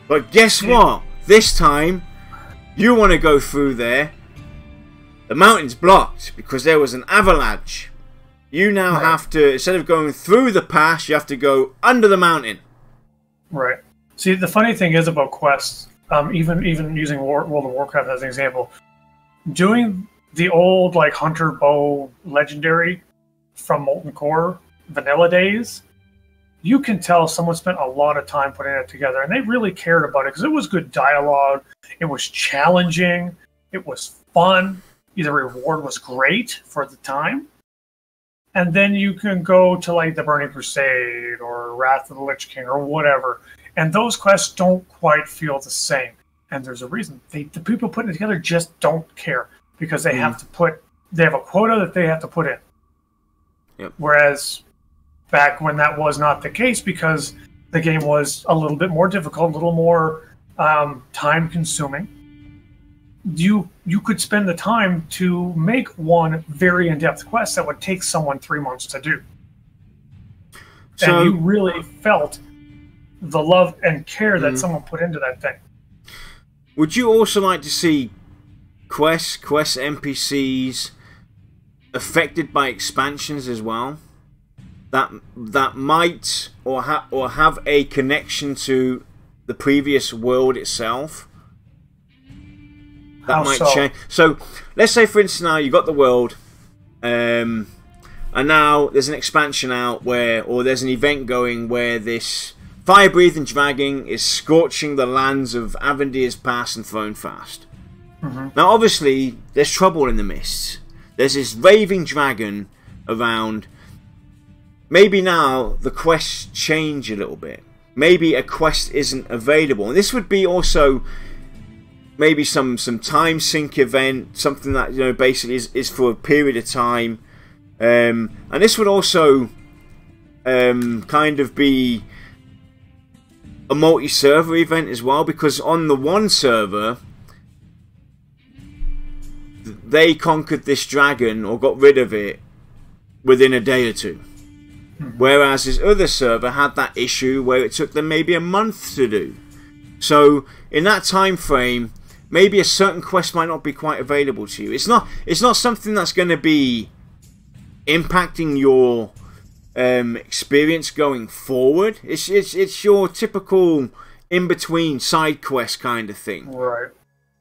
But guess what? This time, you want to go through there. The mountain's blocked because there was an avalanche. You now have to, instead of going through the pass, you have to go under the mountain. Right. See, the funny thing is about quests, even using World of Warcraft as an example, doing the old Hunter Bow Legendary from Molten Core vanilla days, you can tell someone spent a lot of time putting it together, and they really cared about it because it was good dialogue, it was challenging, it was fun, the reward was great for the time. And then you can go to the Burning Crusade or Wrath of the Lich King or whatever, and those quests don't quite feel the same. And there's a reason. The people putting it together just don't care because they have a quota that they have to put in. Yep. Whereas back when that was not the case, because the game was a little bit more difficult, a little more time consuming, you could spend the time to make one very in-depth quest that would take someone 3 months to do. So, and you really felt the love and care that someone put into that thing. Would you also like to see quest NPCs affected by expansions as well? That might or have a connection to the previous world itself? That might change. So, let's say, for instance, now you got the world, and now there's an expansion out or there's an event going where this fire-breathing dragon is scorching the lands of Advenutres Pass and Throne Fast. Now, obviously, there's trouble in the mists. There's this raving dragon around. Maybe now the quests change a little bit. Maybe a quest isn't available, and this would be also maybe some time sink event, something that basically is for a period of time, and this would also kind of be a multi-server event as well, because on the one server they conquered this dragon or got rid of it within a day or two, whereas this other server had that issue where it took them maybe a month to do. So in that time frame, maybe a certain quest might not be quite available to you. It's not something that's going to be impacting your experience going forward. It's your typical in between side quest kind of thing. Right.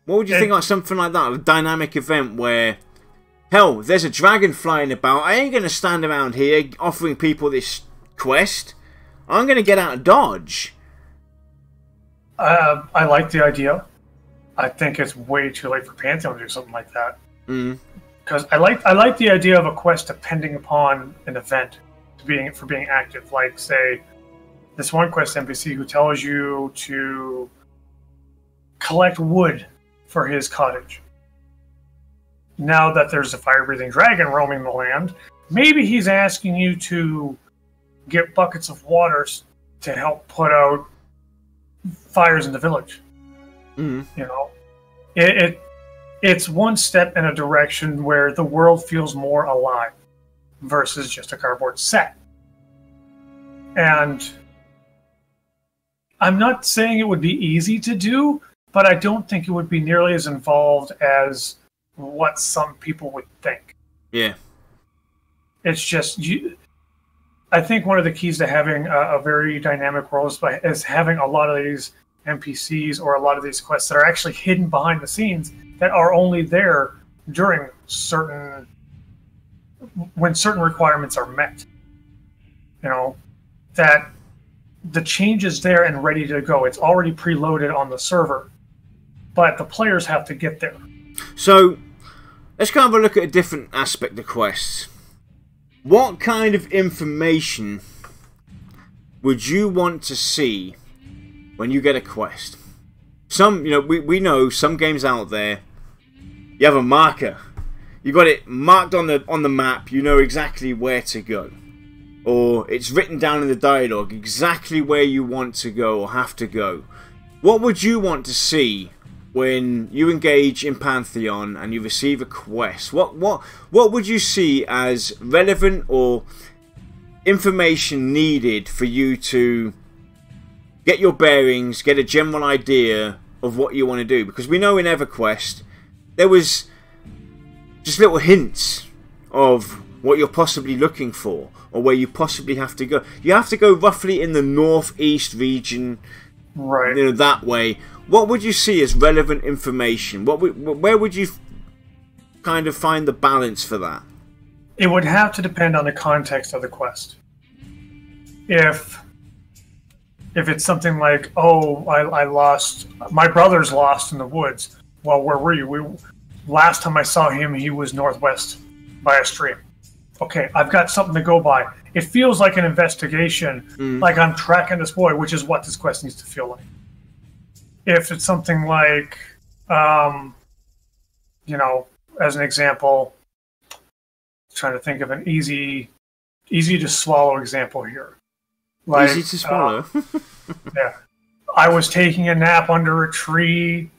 What would you think about something like that? A dynamic event where, hell, there's a dragon flying about. I ain't going to stand around here offering people this quest. I'm going to get out of Dodge. I like the idea. I think it's way too late for Pantheon to do something like that. Because I like the idea of a quest depending upon an event for being active. Like, say, this one quest NPC who tells you to collect wood for his cottage. Now that there's a fire-breathing dragon roaming the land, maybe he's asking you to get buckets of water to help put out fires in the village. It's one step in a direction where the world feels more alive. versus just a cardboard set. And I'm not saying it would be easy to do, but I don't think it would be nearly as involved as what some people would think. Yeah. It's just, I think one of the keys to having a very dynamic world is having a lot of these NPCs or a lot of these quests that are actually hidden behind the scenes that are only there during when certain requirements are met. You know, that the change is there and ready to go. It's already preloaded on the server, but the players have to get there. So let's kind of look at a different aspect of quests. What kind of information would you want to see when you get a quest? Some, you know, we know some games out there, you have a marker. You got it marked on the map, you know exactly where to go. Or it's written down in the dialogue exactly where you want to go or have to go. What would you want to see when you engage in Pantheon and you receive a quest? What would you see as relevant or information needed for you to get your bearings, get a general idea of what you want to do? Because we know in EverQuest there was just little hints of what you're possibly looking for or where you possibly have to go. You have to go roughly in the northeast region, right? You know, that way. What would you see as relevant information? Where would you kind of find the balance for that? It would have to depend on the context of the quest. If it's something like, oh, I lost, my brother's lost in the woods. Well, where were you? Last time I saw him, he was northwest by a stream. Okay, I've got something to go by. It feels like an investigation, like I'm tracking this boy, which is what this quest needs to feel like. If it's something like, you know, as an example, trying to think of an easy to swallow example here. Like, easy to swallow. Yeah. I was taking a nap under a tree.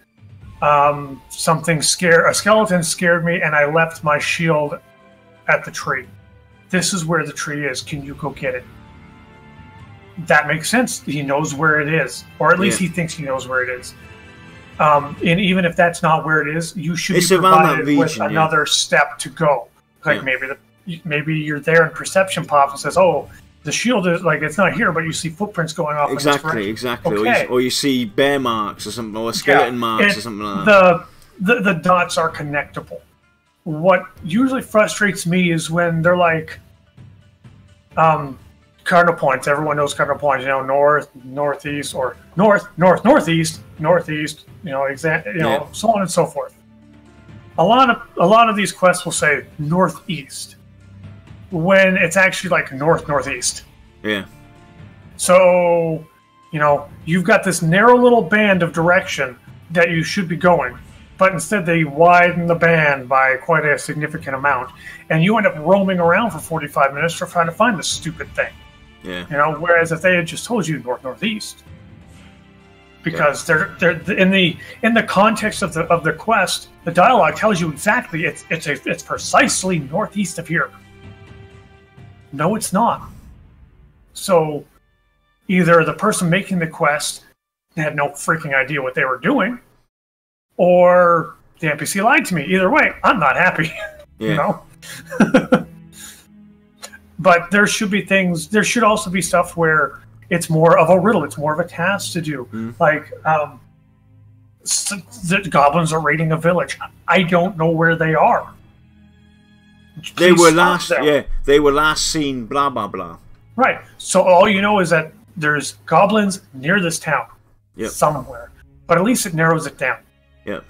A skeleton scared me, and I left my shield at the tree. This is where the tree is. Can you go get it? That makes sense. He knows where it is, or at least he thinks he knows where it is. And even if that's not where it is, you should be provided with another step to go. Like maybe you're there and perception pops and says, "Oh, the shield is like it's not here," but you see footprints going off. Exactly. Okay. Or you see bear marks or something, or skeleton marks or something like that. The dots are connectable. What usually frustrates me is when they're like, cardinal points. Everyone knows cardinal points. You know, north, northeast, or northeast. You know, so on and so forth. A lot of these quests will say northeast when it's actually like northeast. Yeah. So, you know, you've got this narrow little band of direction that you should be going, but instead they widen the band by quite a significant amount, and you end up roaming around for 45 minutes trying to find this stupid thing. Yeah. You know, whereas if they had just told you northeast, because they're in the context of the quest, the dialogue tells you exactly it's precisely northeast of here. No, it's not. So either the person making the quest had no freaking idea what they were doing, or the NPC lied to me. Either way, I'm not happy. Yeah. You know? But there should be things, there should also be stuff where it's more of a riddle, it's more of a task to do. Like, the goblins are raiding a village. I don't know where they are. They were last seen, blah, blah, blah. Right. So all you know is that there's goblins near this town. Somewhere. But at least it narrows it down. Yep.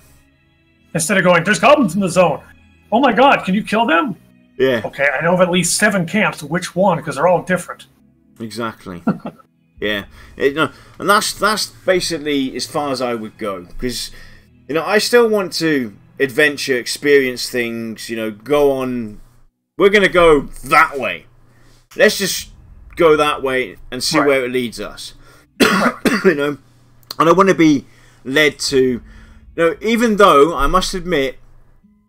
Instead of going, there's goblins in the zone. Oh my god, can you kill them? Yeah. Okay, I know of at least 7 camps. Which one? Because they're all different. Exactly. Yeah. And that's basically as far as I would go. Because, you know, I still want to adventure, experience things, you know, go on. We're going to go that way. Let's just go that way and see where it leads us. You know, and I want to be led to, you know, even though I must admit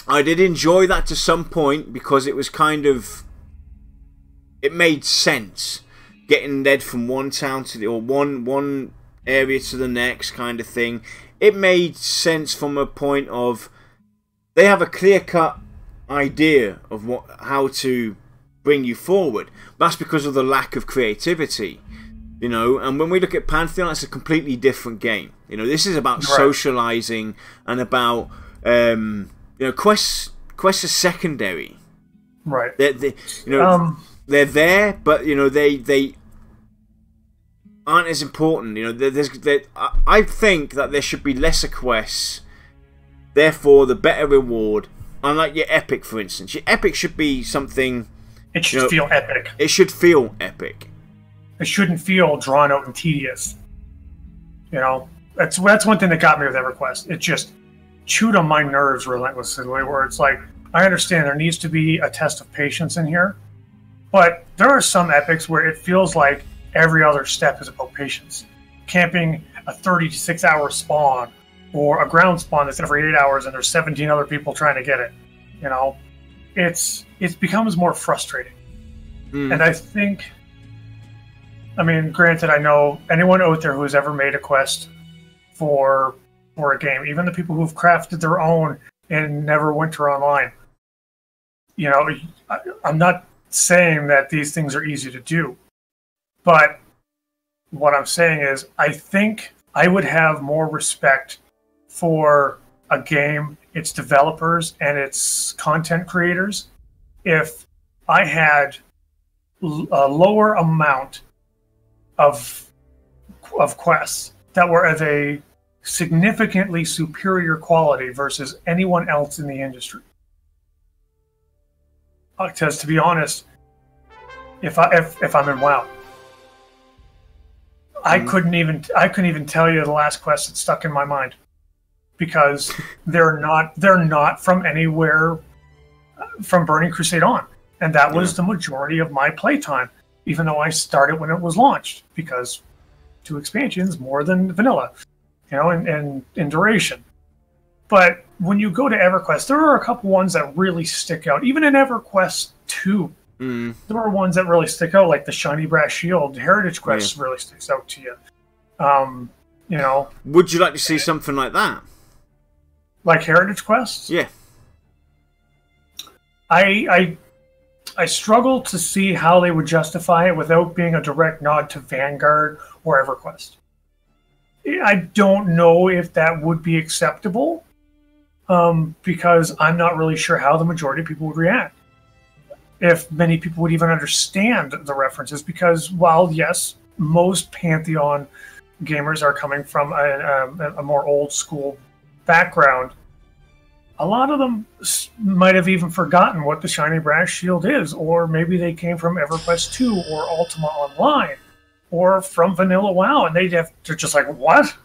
I did enjoy that to some point, because it was kind of it made sense getting led from one town to the or one area to the next kind of thing. It made sense from a point of they have a clear-cut idea of how to bring you forward. That's because of the lack of creativity, you know. And when we look at Pantheon, it's a completely different game. You know, this is about socializing and about you know, quests are secondary. Right. They you know, they're there, but you know they aren't as important. You know, I think that there should be lesser quests, therefore the better reward. Unlike your epic, for instance, your epic should be something. It should feel epic. It should feel epic. It shouldn't feel drawn out and tedious. You know, that's one thing that got me with EverQuest. It just chewed on my nerves relentlessly. Where it's like, I understand there needs to be a test of patience in here, but there are some epics where it feels like every other step is about patience. Camping a 36 hour spawn, or a ground spawn that's every 8 hours and there's 17 other people trying to get it. You know, it becomes more frustrating. And I think, I mean, granted, I know anyone out there who's ever made a quest for a game, even the people who've crafted their own and never went to online, you know, I'm not saying that these things are easy to do, but what I'm saying is I think I would have more respect for a game, its developers, and its content creators if I had a lower amount of quests that were of a significantly superior quality versus anyone else in the industry. Because to be honest, if I'm in WoW, I couldn't even tell you the last quest that stuck in my mind, because they're not from anywhere from Burning Crusade on, and that was the majority of my playtime, even though I started when it was launched, because 2 expansions more than vanilla, you know, in duration. But when you go to EverQuest, there are a couple ones that really stick out. Even in EverQuest 2, there are ones that really stick out, like the Shiny Brass Shield. Heritage Quest really sticks out to you. You know, would you like to see something like that? Like Heritage Quests? Yeah. I struggle to see how they would justify it without being a direct nod to Vanguard or EverQuest. I don't know if that would be acceptable, because I'm not really sure how the majority of people would react. If many people would even understand the references, because while, yes, most Pantheon gamers are coming from a more old school background, a lot of them might have even forgotten what the Shiny Brass Shield is, or maybe they came from EverQuest 2 or Ultima Online or from Vanilla WoW, and they're just like, what?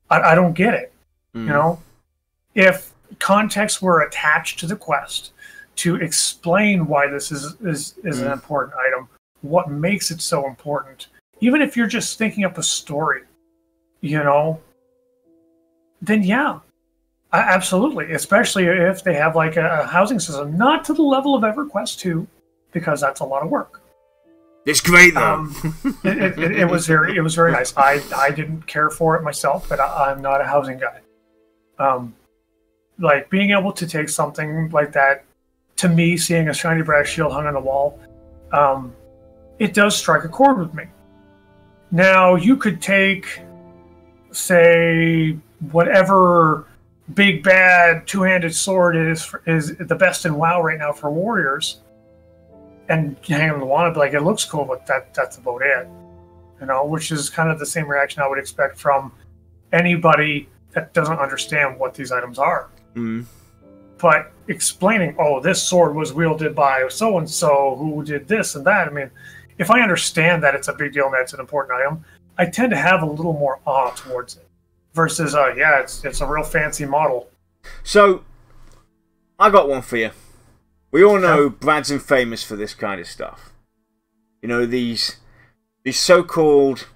I don't get it. You know, if context were attached to the quest to explain why this is an important item, what makes it so important, even if you're just thinking up a story, you know, then yeah. Absolutely, especially if they have like a housing system, not to the level of EverQuest 2, because that's a lot of work. It's great though. It was very nice. I didn't care for it myself, but I'm not a housing guy. Like being able to take something like that, to me, seeing a Shiny Brass Shield hung on the wall, it does strike a chord with me. Now you could take, say, whatever big bad two-handed sword is the best in WoW right now for warriors, and hang on the wall and be like, it looks cool, but that's about it. You know, which is kind of the same reaction I would expect from anybody that doesn't understand what these items are. But explaining, oh, this sword was wielded by so and so who did this and that. I mean, if I understand that it's a big deal and that's an important item, I tend to have a little more awe towards it. Versus, yeah, it's a real fancy model. So, I got one for you. We all know Brad's famous for this kind of stuff. You know, these so-called,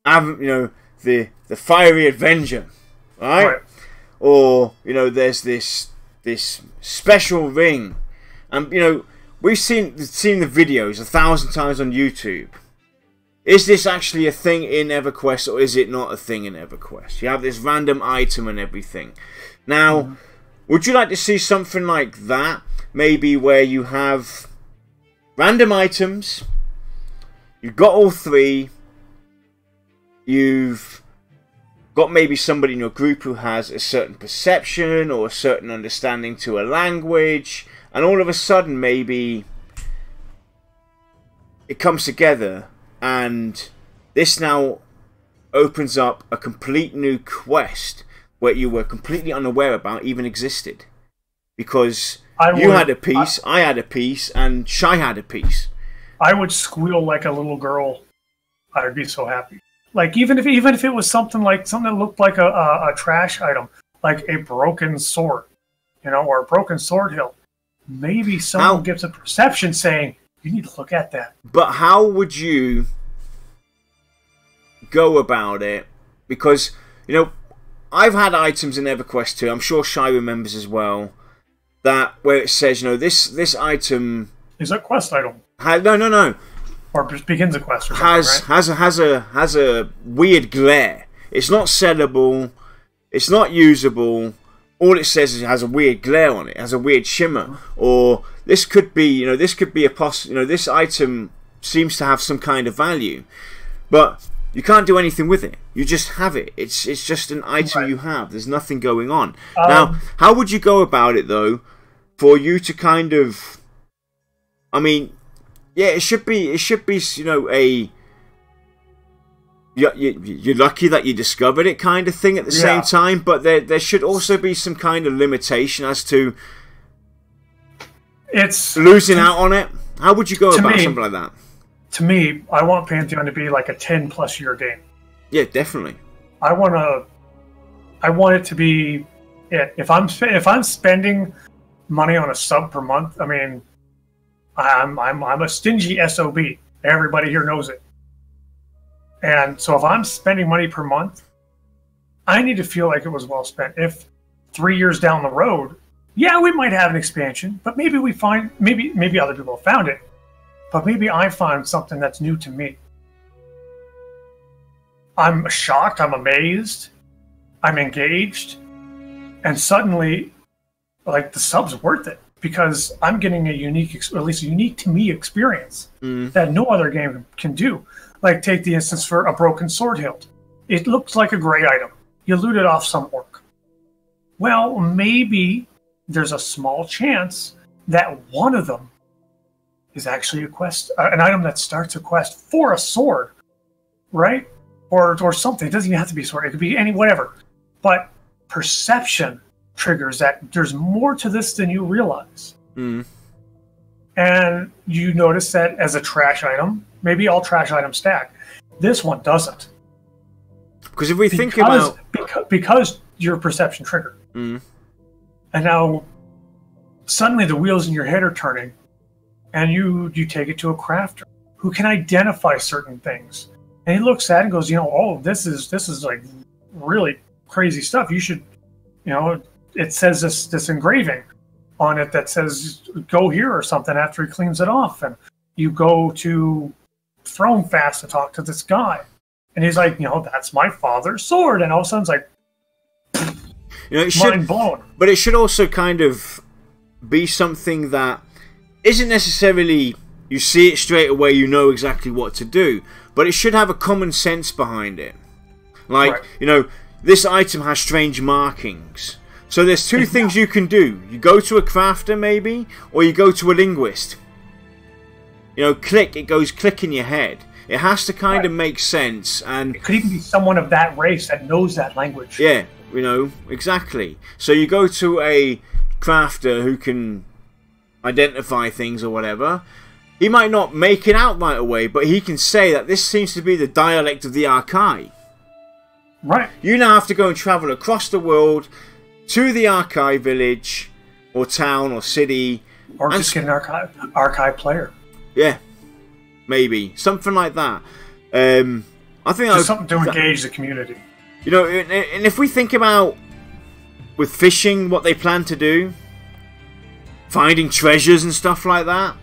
you know, the fiery Avenger, right? Or, you know, there's this special ring, and you know, we've seen the videos 1,000 times on YouTube. Is this actually a thing in EverQuest, or is it not a thing in EverQuest? You have this random item and everything. Now, would you like to see something like that? Maybe where you have random items, you've got all 3, you've got maybe somebody in your group who has a certain perception or a certain understanding to a language, and all of a sudden maybe it comes together, and this now opens up a complete new quest where you were completely unaware about even existed. Because you had a piece, I had a piece, and Shy had a piece. I would squeal like a little girl. I would be so happy. Like even if it was something that looked like a trash item, like a broken sword, or a broken sword hilt. Maybe someone gives a perception saying, you need to look at that. But how would you go about it? Because, I've had items in EverQuest 2, I'm sure Shy remembers as well, that where it says, this item is a quest item. No. Or begins a quest or something, right? has a weird glare. It's not sellable, it's not usable. All it says is it has a weird glare on it, it has a weird shimmer. Or this could be, this could be this item seems to have some kind of value. But you can't do anything with it. You just have it. It's just an item you have. There's nothing going on. Now, how would you go about it, though, for you to kind of... I mean, yeah, it should be a... You're lucky that you discovered it kind of thing at the same time, but there should also be some kind of limitation as to... It's... losing out on it. How would you go about something like that? To me, I want Pantheon to be like a 10+ year game. Yeah, definitely. I want it to be it. If I'm spending money on a sub per month, I mean, I'm a stingy SOB. Everybody here knows it. And so if I'm spending money per month, I need to feel like it was well spent. If 3 years down the road, yeah, we might have an expansion, but maybe we find maybe other people have found it. But maybe I find something that's new to me. I'm shocked, I'm amazed, I'm engaged, and suddenly, like, the sub's worth it because I'm getting a unique, or at least a unique to me experience that no other game can do. Like, take the instance for a broken sword hilt. It looks like a gray item. You loot it off some orc. Well, maybe there's a small chance that one of them is actually a quest, an item that starts a quest for a sword, right? Or something. It doesn't even have to be a sword. It could be whatever. But perception triggers that there's more to this than you realize. And you notice that as a trash item, maybe all trash items stack. This one doesn't. Because if we think about... Because your perception triggered. And now, suddenly the wheels in your head are turning. And you take it to a crafter who can identify certain things. And he looks at it and goes, oh, this is like really crazy stuff. You should, it says this engraving on it that says go here or something after he cleans it off. And you go to Throne Fast to talk to this guy. And he's like, that's my father's sword. And all of a sudden it's like, mind blown. But it should also kind of be something that isn't necessarily you see it straight away, you know exactly what to do, but it should have a common sense behind it. Like, this item has strange markings. So there's two things you can do. You go to a crafter maybe, or you go to a linguist. It goes click in your head. It has to kind of make sense. And it could even be someone of that race that knows that language. Yeah, exactly. So you go to a crafter who can identify things or whatever. He might not make it out right away, but he can say that this seems to be the dialect of the Archai. Right. You now have to go and travel across the world to the Archai village or town or city. Or just get an Archai player. Yeah. Maybe. Something like that. I think just something to engage the community. And if we think about with fishing what they plan to do, finding treasures and stuff like that,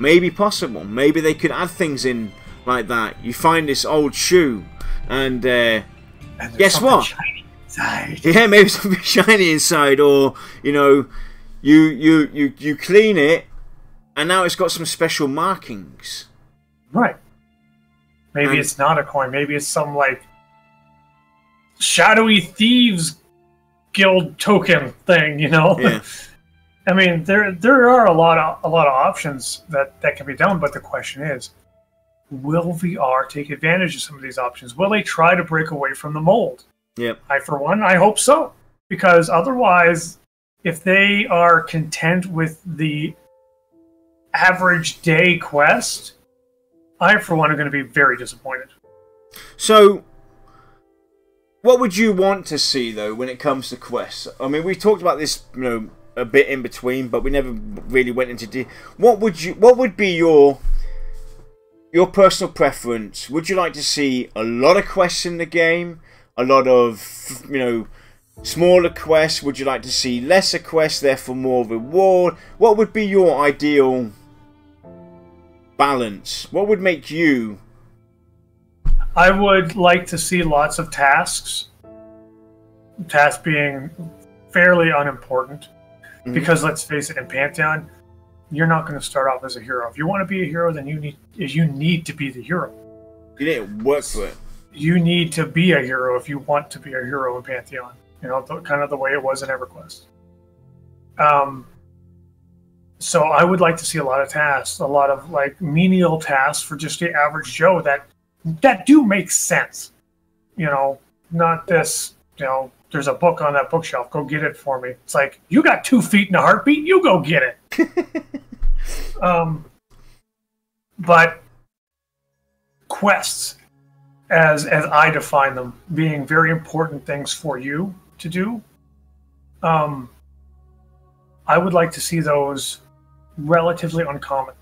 Maybe possible. Maybe they could add things in like that. You find this old shoe, and guess what? Shiny inside. Yeah, maybe something shiny inside, or you know, you clean it, and now it's got some special markings. Right. Maybe it's not a coin. Maybe it's some like shadowy thieves guild token thing. You know. Yeah. I mean, there are a lot of options that can be done, but the question is, will VR take advantage of some of these options? Will they try to break away from the mold? Yep. For one, I hope so, because otherwise, if they are content with the average day quest, I, for one, am going to be very disappointed. So, what would you want to see though when it comes to quests? I mean, we talked about this, you know, a bit in between, but we never really went into what would be your personal preference? Would you like to see a lot of quests in the game, a lot of, you know, smaller quests? Would you like to see lesser quests, therefore more reward? What would be your ideal balance? What would make you? I would like to see lots of tasks being fairly unimportant. Because let's face it, in Pantheon, you're not going to start off as a hero. If you want to be a hero, then you need to be the hero. You need to work for it. You need to be a hero if you want to be a hero in Pantheon. You know, kind of the way it was in EverQuest. So I would like to see a lot of tasks, a lot of like menial tasks for just the average Joe that do make sense. You know, not this, you know, there's a book on that bookshelf. Go get it for me. It's like, you got 2 feet and a heartbeat. You go get it. But quests, as I define them, being very important things for you to do, I would like to see those relatively uncommon,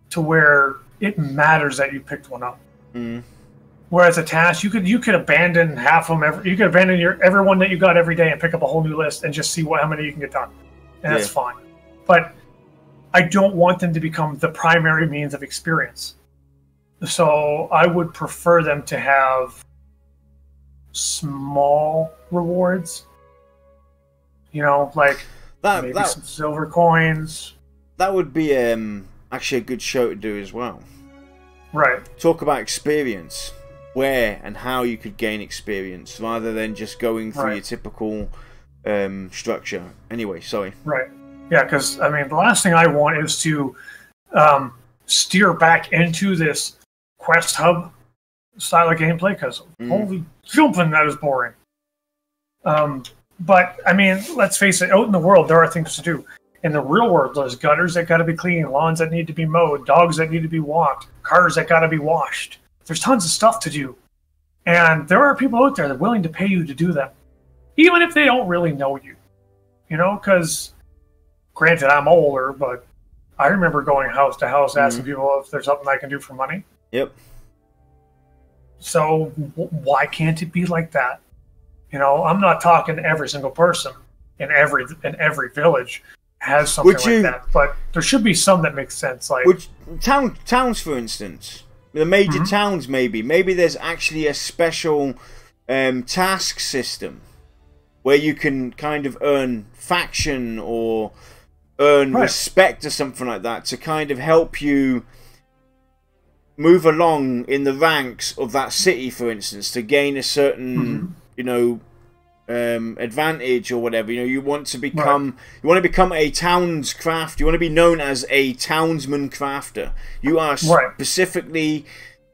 to where it matters that you picked one up. Whereas a task, you could abandon half of them. You could abandon everyone that you got every day and pick up a whole new list and just see how many you can get done, and that's fine. But I don't want them to become the primary means of experience. So I would prefer them to have small rewards. You know, like maybe some silver coins. That would be actually a good show to do as well. Right. Talk about experience. Where and how you could gain experience rather than just going through your typical structure. Anyway, sorry. Right. Yeah, because, I mean, the last thing I want is to steer back into this quest hub style of gameplay, because holy jumping, that is boring. But, I mean, let's face it, out in the world, there are things to do. In the real world, there's gutters that got to be cleaned, lawns that need to be mowed, dogs that need to be walked, cars that got to be washed. There's tons of stuff to do. And there are people out there that are willing to pay you to do them, even if they don't really know you. You know, because, granted, I'm older, but I remember going house to house asking people if there's something I can do for money. Yep. So why can't it be like that? You know, I'm not talking every single person in every village has something like that, but there should be some that makes sense. Like towns, for instance. The major towns, maybe there's actually a special task system where you can kind of earn faction or earn respect or something like that to kind of help you move along in the ranks of that city, for instance, to gain a certain you know, advantage or whatever. You know, you want to become a towns craft. You want to be known as a townsman crafter. You are specifically.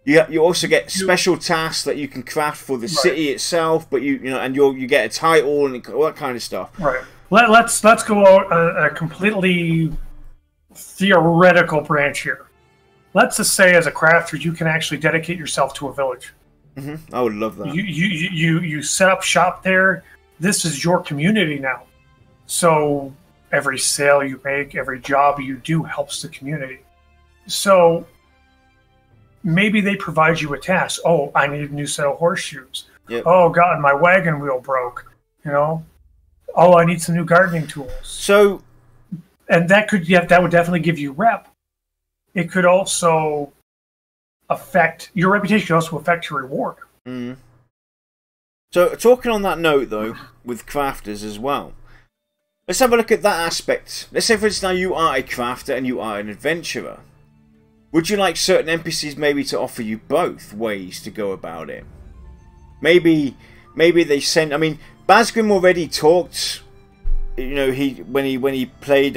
You also get special tasks that you can craft for the city itself, but you know, and you get a title and all that kind of stuff. Right. Let's go out a completely theoretical branch here. Let's just say, as a crafter, you can actually dedicate yourself to a village. I would love that. You set up shop there. This is your community now. So every sale you make, every job you do helps the community. So maybe they provide you a task. Oh, I need a new set of horseshoes. Yep. Oh God, my wagon wheel broke. You know. Oh, I need some new gardening tools. So, and that would definitely give you rep. it could also affect your reputation. Could also affect your reward. Mm. So, talking on that note, though, with crafters as well, let's have a look at that aspect. Let's say, for instance, now you are a crafter and you are an adventurer. Would you like certain NPCs maybe to offer you both ways to go about it? Maybe they send. I mean, Basgrim already talked. You know, when he played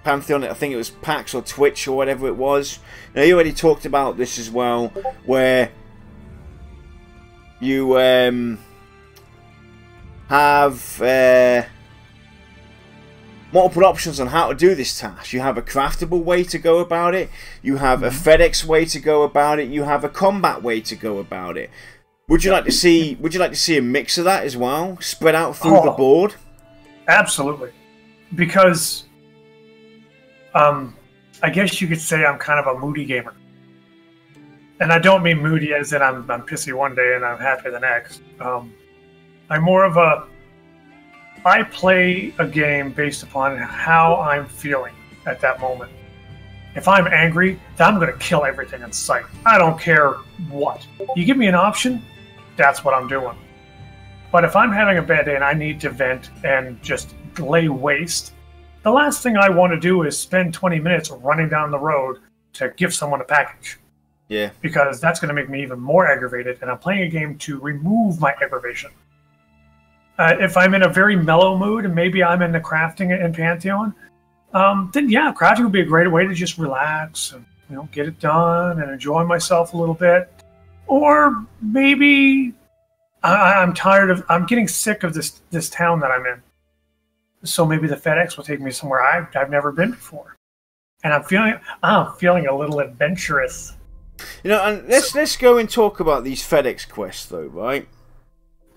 Pantheon, I think it was PAX or Twitch or whatever it was. You know, he already talked about this as well, where you have multiple options on how to do this task. You have a craftable way to go about it. You have a FedEx way to go about it. You have a combat way to go about it. Would you like to see? Would you like to see a mix of that as well, spread out through the board? Absolutely, because I guess you could say I'm kind of a moody gamer. And I don't mean moody as in I'm pissy one day and I'm happy the next. I'm more of a... I play a game based upon how I'm feeling at that moment. If I'm angry, then I'm going to kill everything in sight. I don't care what. You give me an option, that's what I'm doing. But if I'm having a bad day and I need to vent and just lay waste, the last thing I want to do is spend 20 minutes running down the road to give someone a package. Yeah. Because that's going to make me even more aggravated, and I'm playing a game to remove my aggravation. If I'm in a very mellow mood, and maybe I'm into crafting in Pantheon, then yeah, crafting would be a great way to just relax and, you know, get it done and enjoy myself a little bit. Or maybe I'm getting sick of this town that I'm in. So maybe the FedEx will take me somewhere I've never been before, and I'm feeling a little adventurous. You know, and let's go and talk about these FedEx quests, though, right?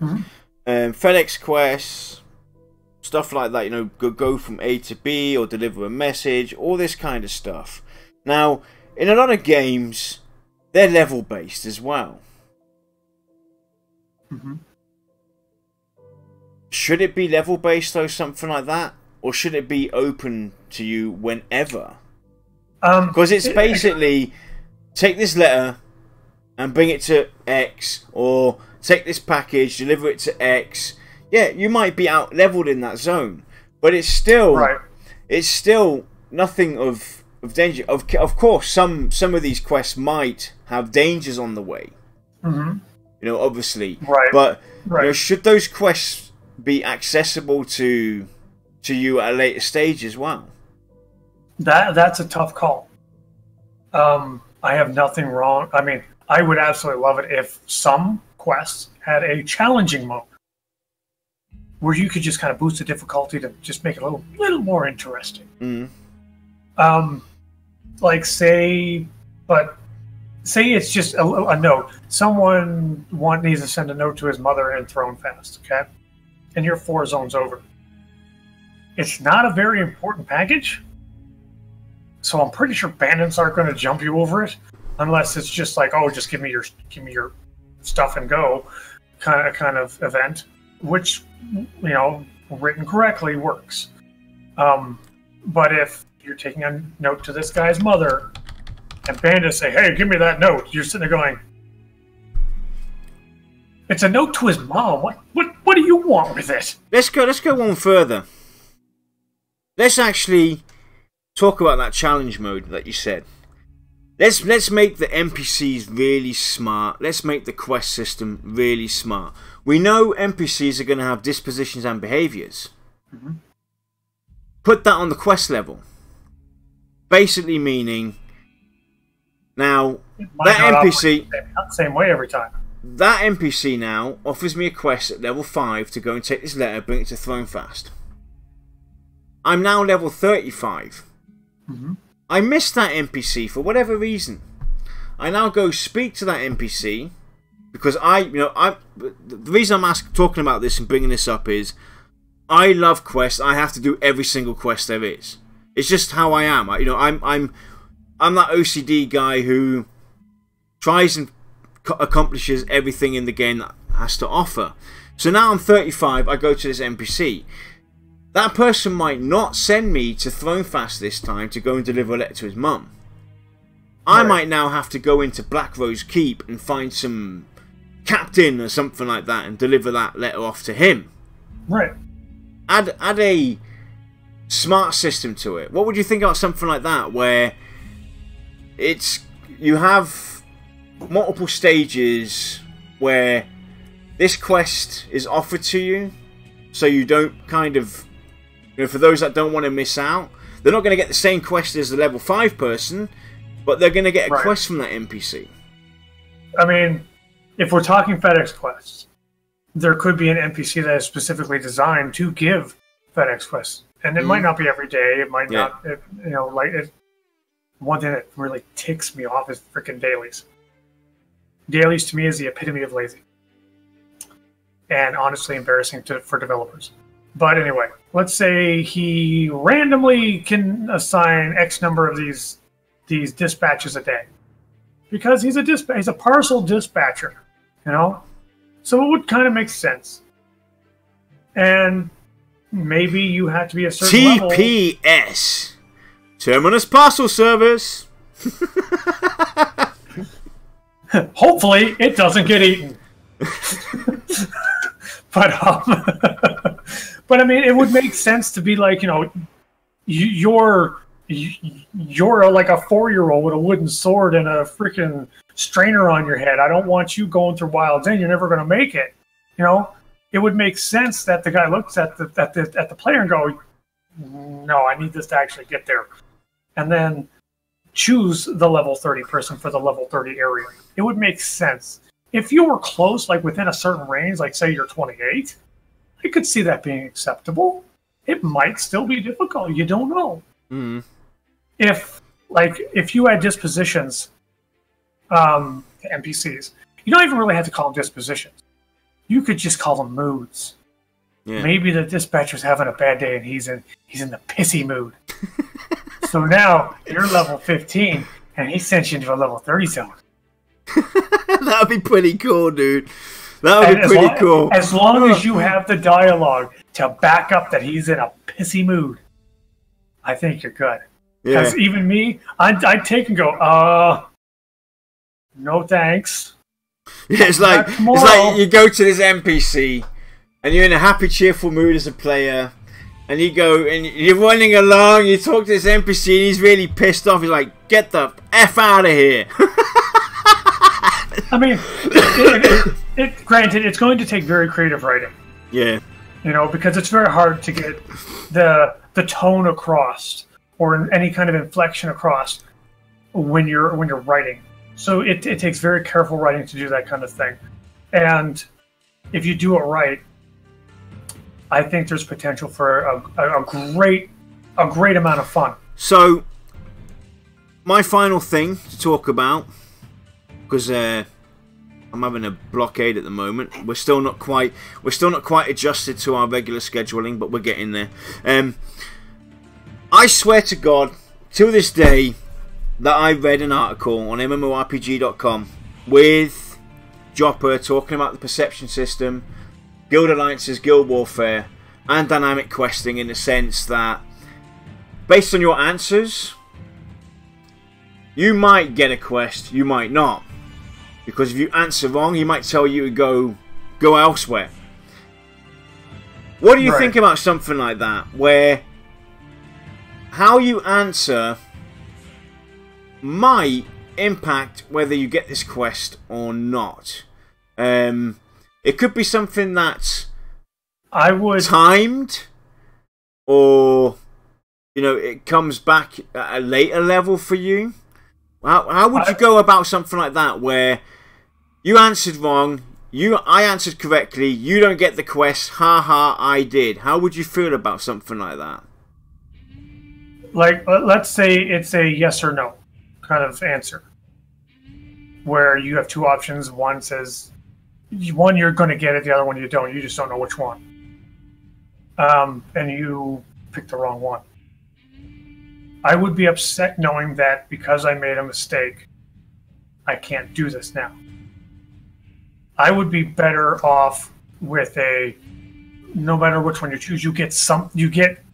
Mm-hmm. FedEx quests, stuff like that. You know, go from A to B or deliver a message, all this kind of stuff. Now, in a lot of games, they're level based as well. Mm-hmm. Should it be level based though, something like that, or should it be open to you whenever? Because it's basically take this letter and bring it to X, or take this package, deliver it to X. Yeah, you might be out leveled in that zone, but it's still nothing of danger. Of course, some of these quests might have dangers on the way. Mm-hmm. You know, obviously, right. But you know, should those quests be accessible to you at a later stage as well? That's a tough call. I have nothing wrong. I mean, I would absolutely love it if some quests had a challenging mode where you could just kind of boost the difficulty to just make it a little more interesting. Mm. Like say it's just a note. Someone needs to send a note to his mother in Thronefast, okay? And you're 4 zones over. It's not a very important package, so I'm pretty sure bandits aren't going to jump you over it, unless it's just like, oh, just give me your stuff and go, kind of event, which, you know, written correctly works. But if you're taking a note to this guy's mother, and bandits say, "Hey, give me that note," you're sitting there going, "It's a note to his mom. What do you want with it?" Let's go one further. Let's actually talk about that challenge mode that you said. Let's make the NPCs really smart. Let's make the quest system really smart. We know NPCs are going to have dispositions and behaviors. Mm-hmm. Put that on the quest level. Basically meaning, now that NPC not the same way every time. That NPC now offers me a quest at level 5 to go and take this letter, bring it to Thronefast. I'm now level 35. Mm-hmm. I missed that NPC for whatever reason. I now go speak to that NPC because the reason I'm talking about this and bringing this up is I love quests. I have to do every single quest there is. It's just how I am. I'm that OCD guy who tries and accomplishes everything in the game that has to offer. So now I'm 35. I go to this NPC. That person might not send me to Thronefast this time to go and deliver a letter to his mum. I might now have to go into Black Rose Keep and find some captain or something like that and deliver that letter off to him. Right. Add a smart system to it. What would you think about something like that, where you have multiple stages where this quest is offered to you, so you don't kind of, for those that don't want to miss out, they're not going to get the same quest as the level 5 person, but they're going to get a quest from that NPC. I mean, if we're talking FedEx quests, there could be an NPC that is specifically designed to give FedEx quests. And it might not be every day. It might not, one thing that really ticks me off is freaking dailies. Dailies to me is the epitome of lazy. And honestly embarrassing for developers. But anyway, let's say he randomly can assign X number of these dispatches a day. Because he's a parcel dispatcher, So it would kind of make sense. And maybe you have to be a certain level. TPS. Terminus Parcel Service. Hopefully, it doesn't get eaten. But I mean, it would make sense to be like, you're like a 4-year-old with a wooden sword and a freaking strainer on your head. I don't want you going through Wild's End. You're never going to make it. It would make sense that the guy looks at the player and go, no, I need this to actually get there. And then choose the level 30 person for the level 30 area. It would make sense. If you were close, like within a certain range, like say you're 28, I could see that being acceptable. It might still be difficult. You don't know. Mm. If you had dispositions to NPCs, you don't even really have to call them dispositions. You could just call them moods. Yeah. Maybe the dispatcher's having a bad day and he's in the pissy mood. So now you're level 15 and he sent you into a level 30 zone. That would be pretty cool, dude. That would be pretty cool. As long as you have the dialogue to back up that he's in a pissy mood, I think you're good. Because even me, I'd take and go, no thanks. Yeah, it's like you go to this NPC and you're in a happy, cheerful mood as a player, and you go and you're running along. You talk to this NPC and he's really pissed off. He's like, "Get the F out of here!" I mean, granted, it's going to take very creative writing. Yeah, because it's very hard to get the tone across or any kind of inflection across when you're writing. So it takes very careful writing to do that kind of thing. And if you do it right, I think there's potential for a great amount of fun. So, my final thing to talk about, because I'm having a blockade at the moment. We're still not quite adjusted to our regular scheduling, but we're getting there. I swear to God, till this day, that I read an article on MMORPG.com with Jopper talking about the perception system, guild alliances, guild warfare, and dynamic questing, in the sense that based on your answers, you might get a quest, you might not. Because if you answer wrong, he might tell you to go elsewhere. What do you think about something like that, where how you answer might impact whether you get this quest or not? It could be something that's timed, or it comes back at a later level for you. How would you go about something like that, where you answered wrong, I answered correctly, you don't get the quest, haha, I did. How would you feel about something like that? Like, let's say it's a yes or no kind of answer, where you have two options. One says, one you're going to get it, the other one you don't. You just don't know which one. And you picked the wrong one. I would be upset knowing that because I made a mistake, I can't do this now. I would be better off with no matter which one you choose, you get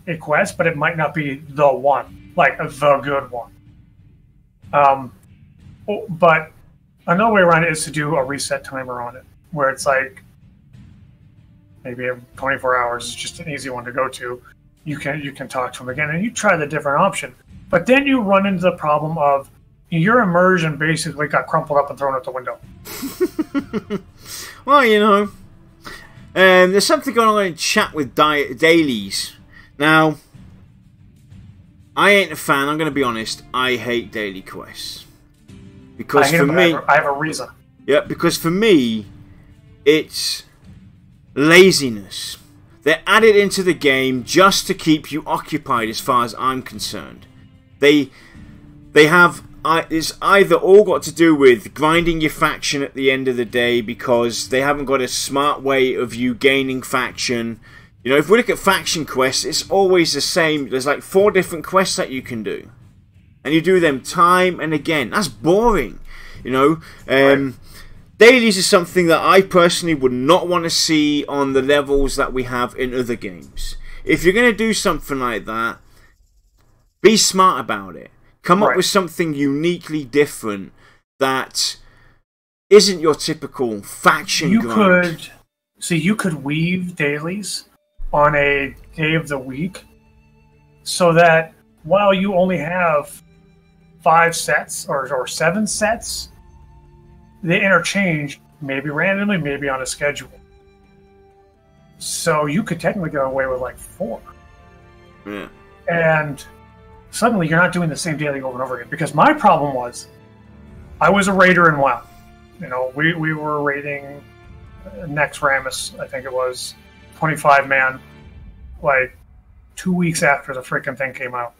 a quest, but it might not be the one, like the good one. But another way around it is to do a reset timer on it, where it's like maybe every 24 hours is just an easy one to go to. You can talk to them again, and you try the different option. But then you run into the problem of your immersion basically got crumpled up and thrown out the window. Well, you know, there's something going on in chat with dailies. Now, I ain't a fan, I'm going to be honest. I hate daily quests. Because for me... I have a reason. Yeah, because for me, it's laziness. They're added into the game just to keep you occupied as far as I'm concerned. They have... It's either all got to do with grinding your faction at the end of the day because they haven't got a smart way of you gaining faction. You know, if we look at faction quests, it's always the same. There's like 4 different quests that you can do. And you do them time and again. That's boring. You know, Right. Dailies is something that I personally would not want to see on the levels that we have in other games. If you're going to do something like that, be smart about it. Come up with something uniquely different that isn't your typical faction grind. You could weave dailies on a day of the week so that while you only have 5 sets or 7 sets, they interchange, maybe randomly, maybe on a schedule. So you could technically get away with like 4. Yeah. And suddenly you're not doing the same daily over and over again. Because my problem was, I was a raider in WoW. You know, we were raiding Next Ramus, I think it was, 25-man, like 2 weeks after the freaking thing came out.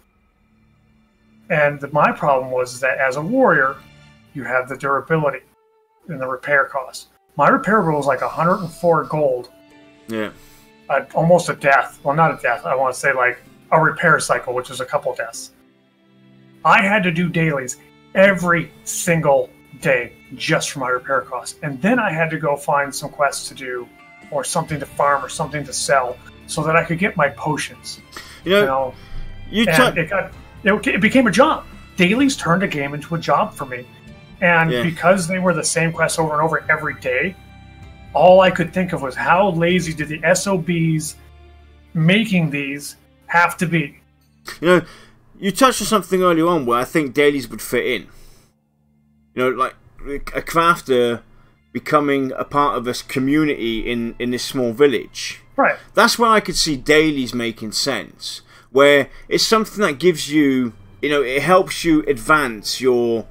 And my problem was that as a warrior, you have the durability and the repair cost. My repair bill was like 104 gold. Yeah. Almost a death. Well, not a death. I want to say like a repair cycle, which is a couple deaths. I had to do dailies every single day just for my repair costs. And then I had to go find some quests to do or something to farm or something to sell so that I could get my potions. It became a job. Dailies turned a game into a job for me. And because they were the same quests over and over every day, all I could think of was how lazy did the SOBs making these have to be? You know, you touched on something earlier on where I think dailies would fit in. You know, like a crafter becoming a part of this community in this small village. Right. That's where I could see dailies making sense. Where it's something that gives you, you know, it helps you advance your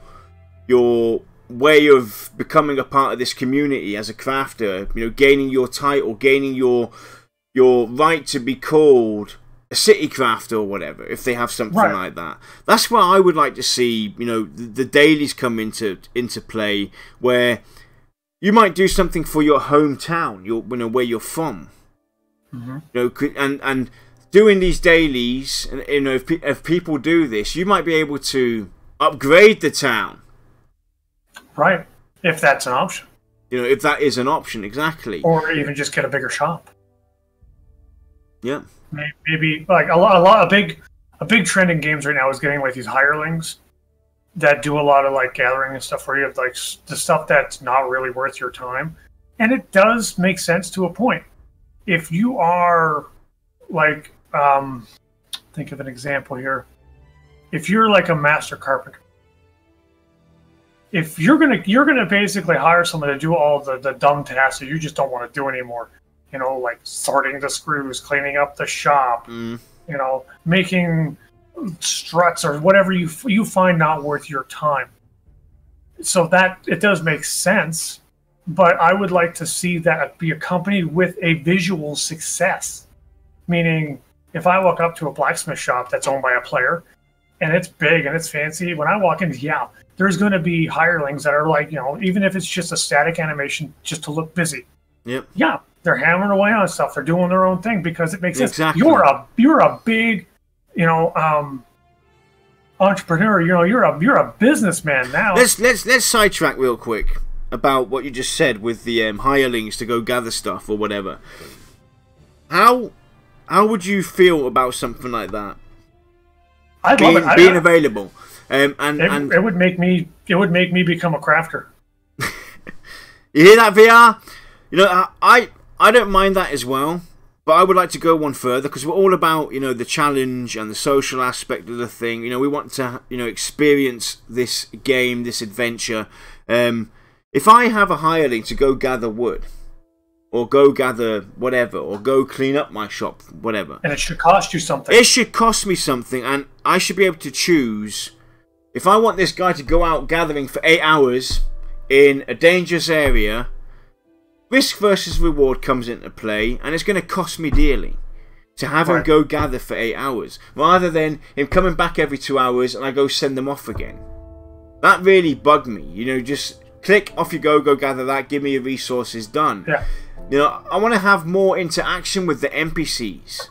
way of becoming a part of this community as a crafter. You know, gaining your title, gaining your right to be called a city crafter or whatever, if they have something like that. That's where I would like to see, you know, the dailies come into play, where you might do something for your hometown, where you're from. Mm-hmm. You know, and doing these dailies, and you know, if people do this, you might be able to upgrade the town. Right, if that's an option. You know, if that is an option, exactly. Or even just get a bigger shop. Yeah. Maybe like a big trend in games right now is getting like these hirelings that do a lot of like gathering and stuff where you have like the stuff that's not really worth your time. And it does make sense to a point. If you are like, think of an example here. If you're like a master carpenter, if you're gonna basically hire someone to do all the dumb tasks that you just don't want to do anymore, you know, like sorting the screws, cleaning up the shop, you know, making struts or whatever you find not worth your time. So that it does make sense, but I would like to see that be accompanied with a visual success. Meaning, if I walk up to a blacksmith shop that's owned by a player, and it's big and it's fancy, when I walk in, there's going to be hirelings that are like, you know, even if it's just a static animation just to look busy. Yep. Yeah, they're hammering away on stuff. They're doing their own thing because it makes sense. Exactly. You're a big, you know, entrepreneur. You know, you're a businessman now. Let's sidetrack real quick about what you just said with the hirelings to go gather stuff or whatever. How would you feel about something like that? I'd love it. Being available. And it would make me become a crafter. You hear that, VR? You know, I don't mind that as well, but I would like to go one further, because we're all about, you know, the challenge and the social aspect of the thing. You know, we want to, you know, experience this game, this adventure. If I have a hireling to go gather wood, or go gather whatever, or go clean up my shop, whatever, and it should cost you something. It should cost me something, and I should be able to choose if I want this guy to go out gathering for 8 hours in a dangerous area. Risk versus reward comes into play, and it's going to cost me dearly to have him go gather for 8 hours, rather than him coming back every 2 hours and I go send them off again. That really bugged me. You know, just click, off you go gather that, give me your resources, done. Yeah. You know, I want to have more interaction with the NPCs.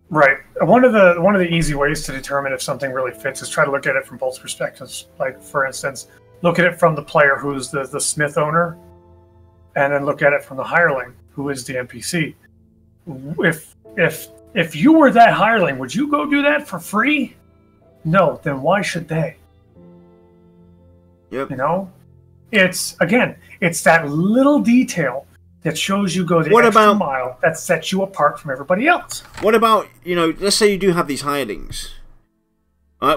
Right. One of the easy ways to determine if something really fits is try to look at it from both perspectives. Like, for instance, look at it from the player who's the smith owner, and then look at it from the hireling, who is the NPC. If you were that hireling, would you go do that for free? No. Then why should they? Yep. You know, it's that little detail that shows you go the extra mile that sets you apart from everybody else. What about, you know, let's say you do have these hirelings.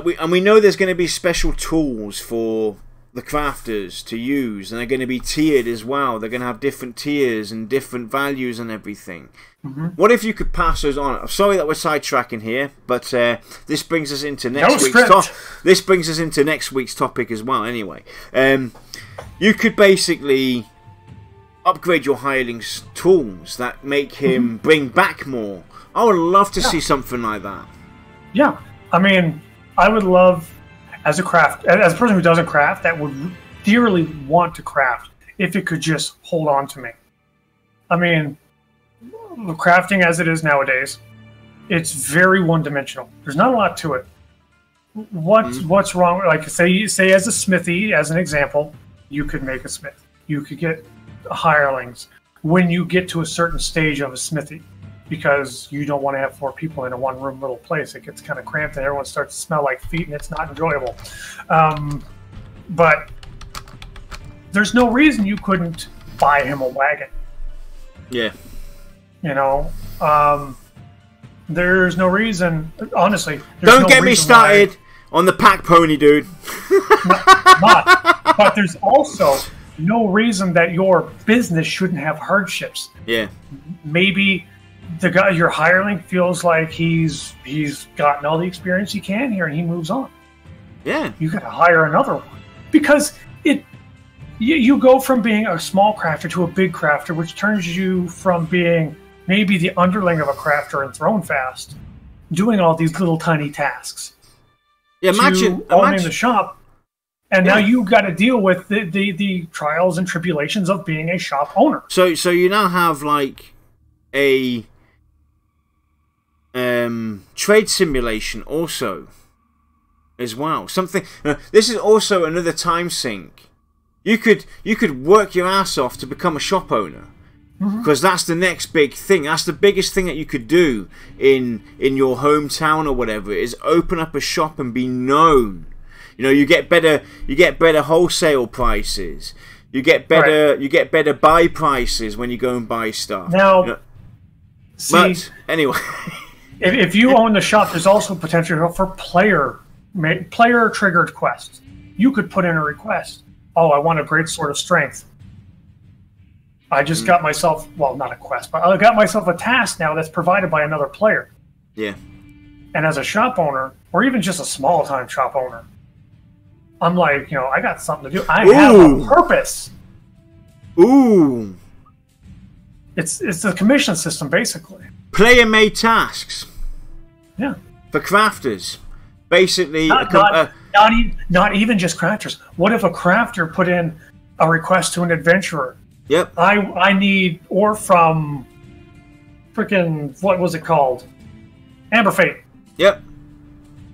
We know there's going to be special tools for the crafters to use, and they're going to be tiered as well. They're going to have different tiers and different values and everything. What if you could pass those on? I'm sorry that we're sidetracking here, but this brings us into next week's topic as well. Anyway, you could basically upgrade your hireling's tools that make him bring back more. I would love to see something like that. Yeah, I mean, I would love, as a person who doesn't craft, that would dearly want to craft, if it could just hold on to me. I mean, crafting as it is nowadays, it's very one-dimensional. There's not a lot to it. What's wrong? Like, say as a smithy, as an example, you could make a smith. You could get hirelings when you get to a certain stage of a smithy, because you don't want to have 4 people in a one-room little place. It gets kind of cramped and everyone starts to smell like feet, and it's not enjoyable. But there's no reason you couldn't buy him a wagon. Yeah. You know, there's no reason, honestly. Don't get me started on the pack pony, dude. But there's also no reason that your business shouldn't have hardships. Yeah. Maybe the guy, your hireling, feels like he's gotten all the experience he can here, and he moves on. Yeah. You got to hire another one, because you go from being a small crafter to a big crafter, which turns you from being maybe the underling of a crafter in Thronefast, doing all these little tiny tasks. Yeah, imagine owning the shop. And now you've got to deal with the trials and tribulations of being a shop owner. So you now have like a trade simulation also as well. Something. This is also another time sink. You could work your ass off to become a shop owner, because that's the next big thing. That's the biggest thing that you could do in your hometown or whatever, is open up a shop and be known. You know, you get better wholesale prices. You get better buy prices when you go and buy stuff. Now, you know? but anyway, if you own the shop, there's also potential for player triggered quests. You could put in a request. Oh, I want a great sword of strength. I just got myself, well, not a quest, but I got myself a task now that's provided by another player. Yeah. And as a shop owner, or even just a small time shop owner, I'm like, you know, I got something to do. I have a purpose. Ooh. It's the commission system, basically. Player-made tasks. Yeah. For crafters. Basically... Not even just crafters. What if a crafter put in a request to an adventurer? Yep. I need ore from freaking, what was it called? Amber Fate. Yep.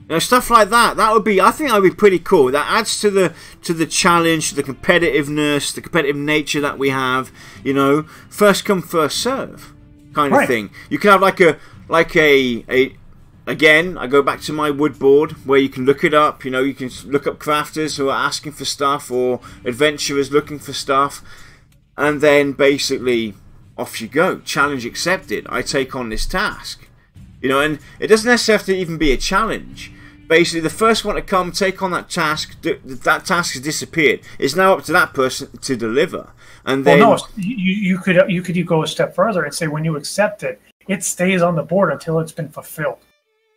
You know, stuff like that. I think that would be pretty cool. That adds to the challenge, to the competitiveness, the competitive nature that we have. You know, first come, first serve kind of thing. You can have like a again, I go back to my wood board where you can look it up. You know, you can look up crafters who are asking for stuff or adventurers looking for stuff. And then basically off you go. Challenge accepted. I take on this task. You know, and it doesn't necessarily have to even be a challenge. Basically, the first one to come, take on that task. That task has disappeared. It's now up to that person to deliver. And then, well, no, you could go a step further and say when you accept it, it stays on the board until it's been fulfilled,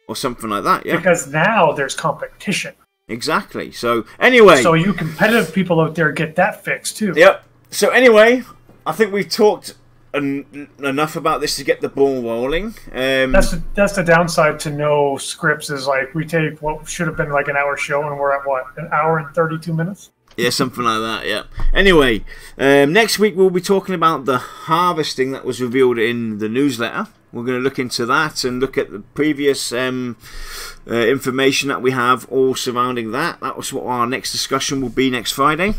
or something like that. Yeah. Because now there's competition. Exactly. So anyway, so you competitive people out there get that fixed too. Yep. So anyway, I think we've talked enough about this to get the ball rolling. That's the downside to no scripts is like we take what should have been like an hour show and we're at what, an hour and 32 minutes. Yeah, something like that. Yeah. Anyway, next week we'll be talking about the harvesting that was revealed in the newsletter. We're going to look into that and look at the previous information that we have all surrounding that. That was what our next discussion will be next Friday.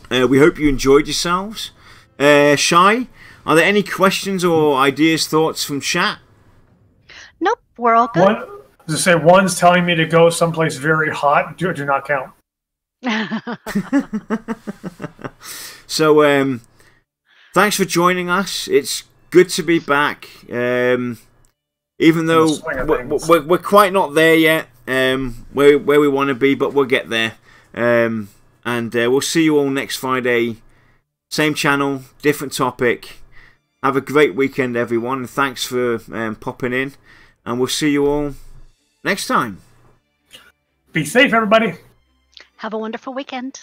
We hope you enjoyed yourselves. Shy, are there any questions or ideas, thoughts from chat? Nope, we're all good. As I say, one's telling me to go someplace very hot. Do not count. So, thanks for joining us. It's good to be back. Even though we're quite not there yet, where we want to be, but we'll get there. And we'll see you all next Friday. Same channel, different topic. Have a great weekend, everyone. And thanks for popping in. And we'll see you all next time. Be safe, everybody. Have a wonderful weekend.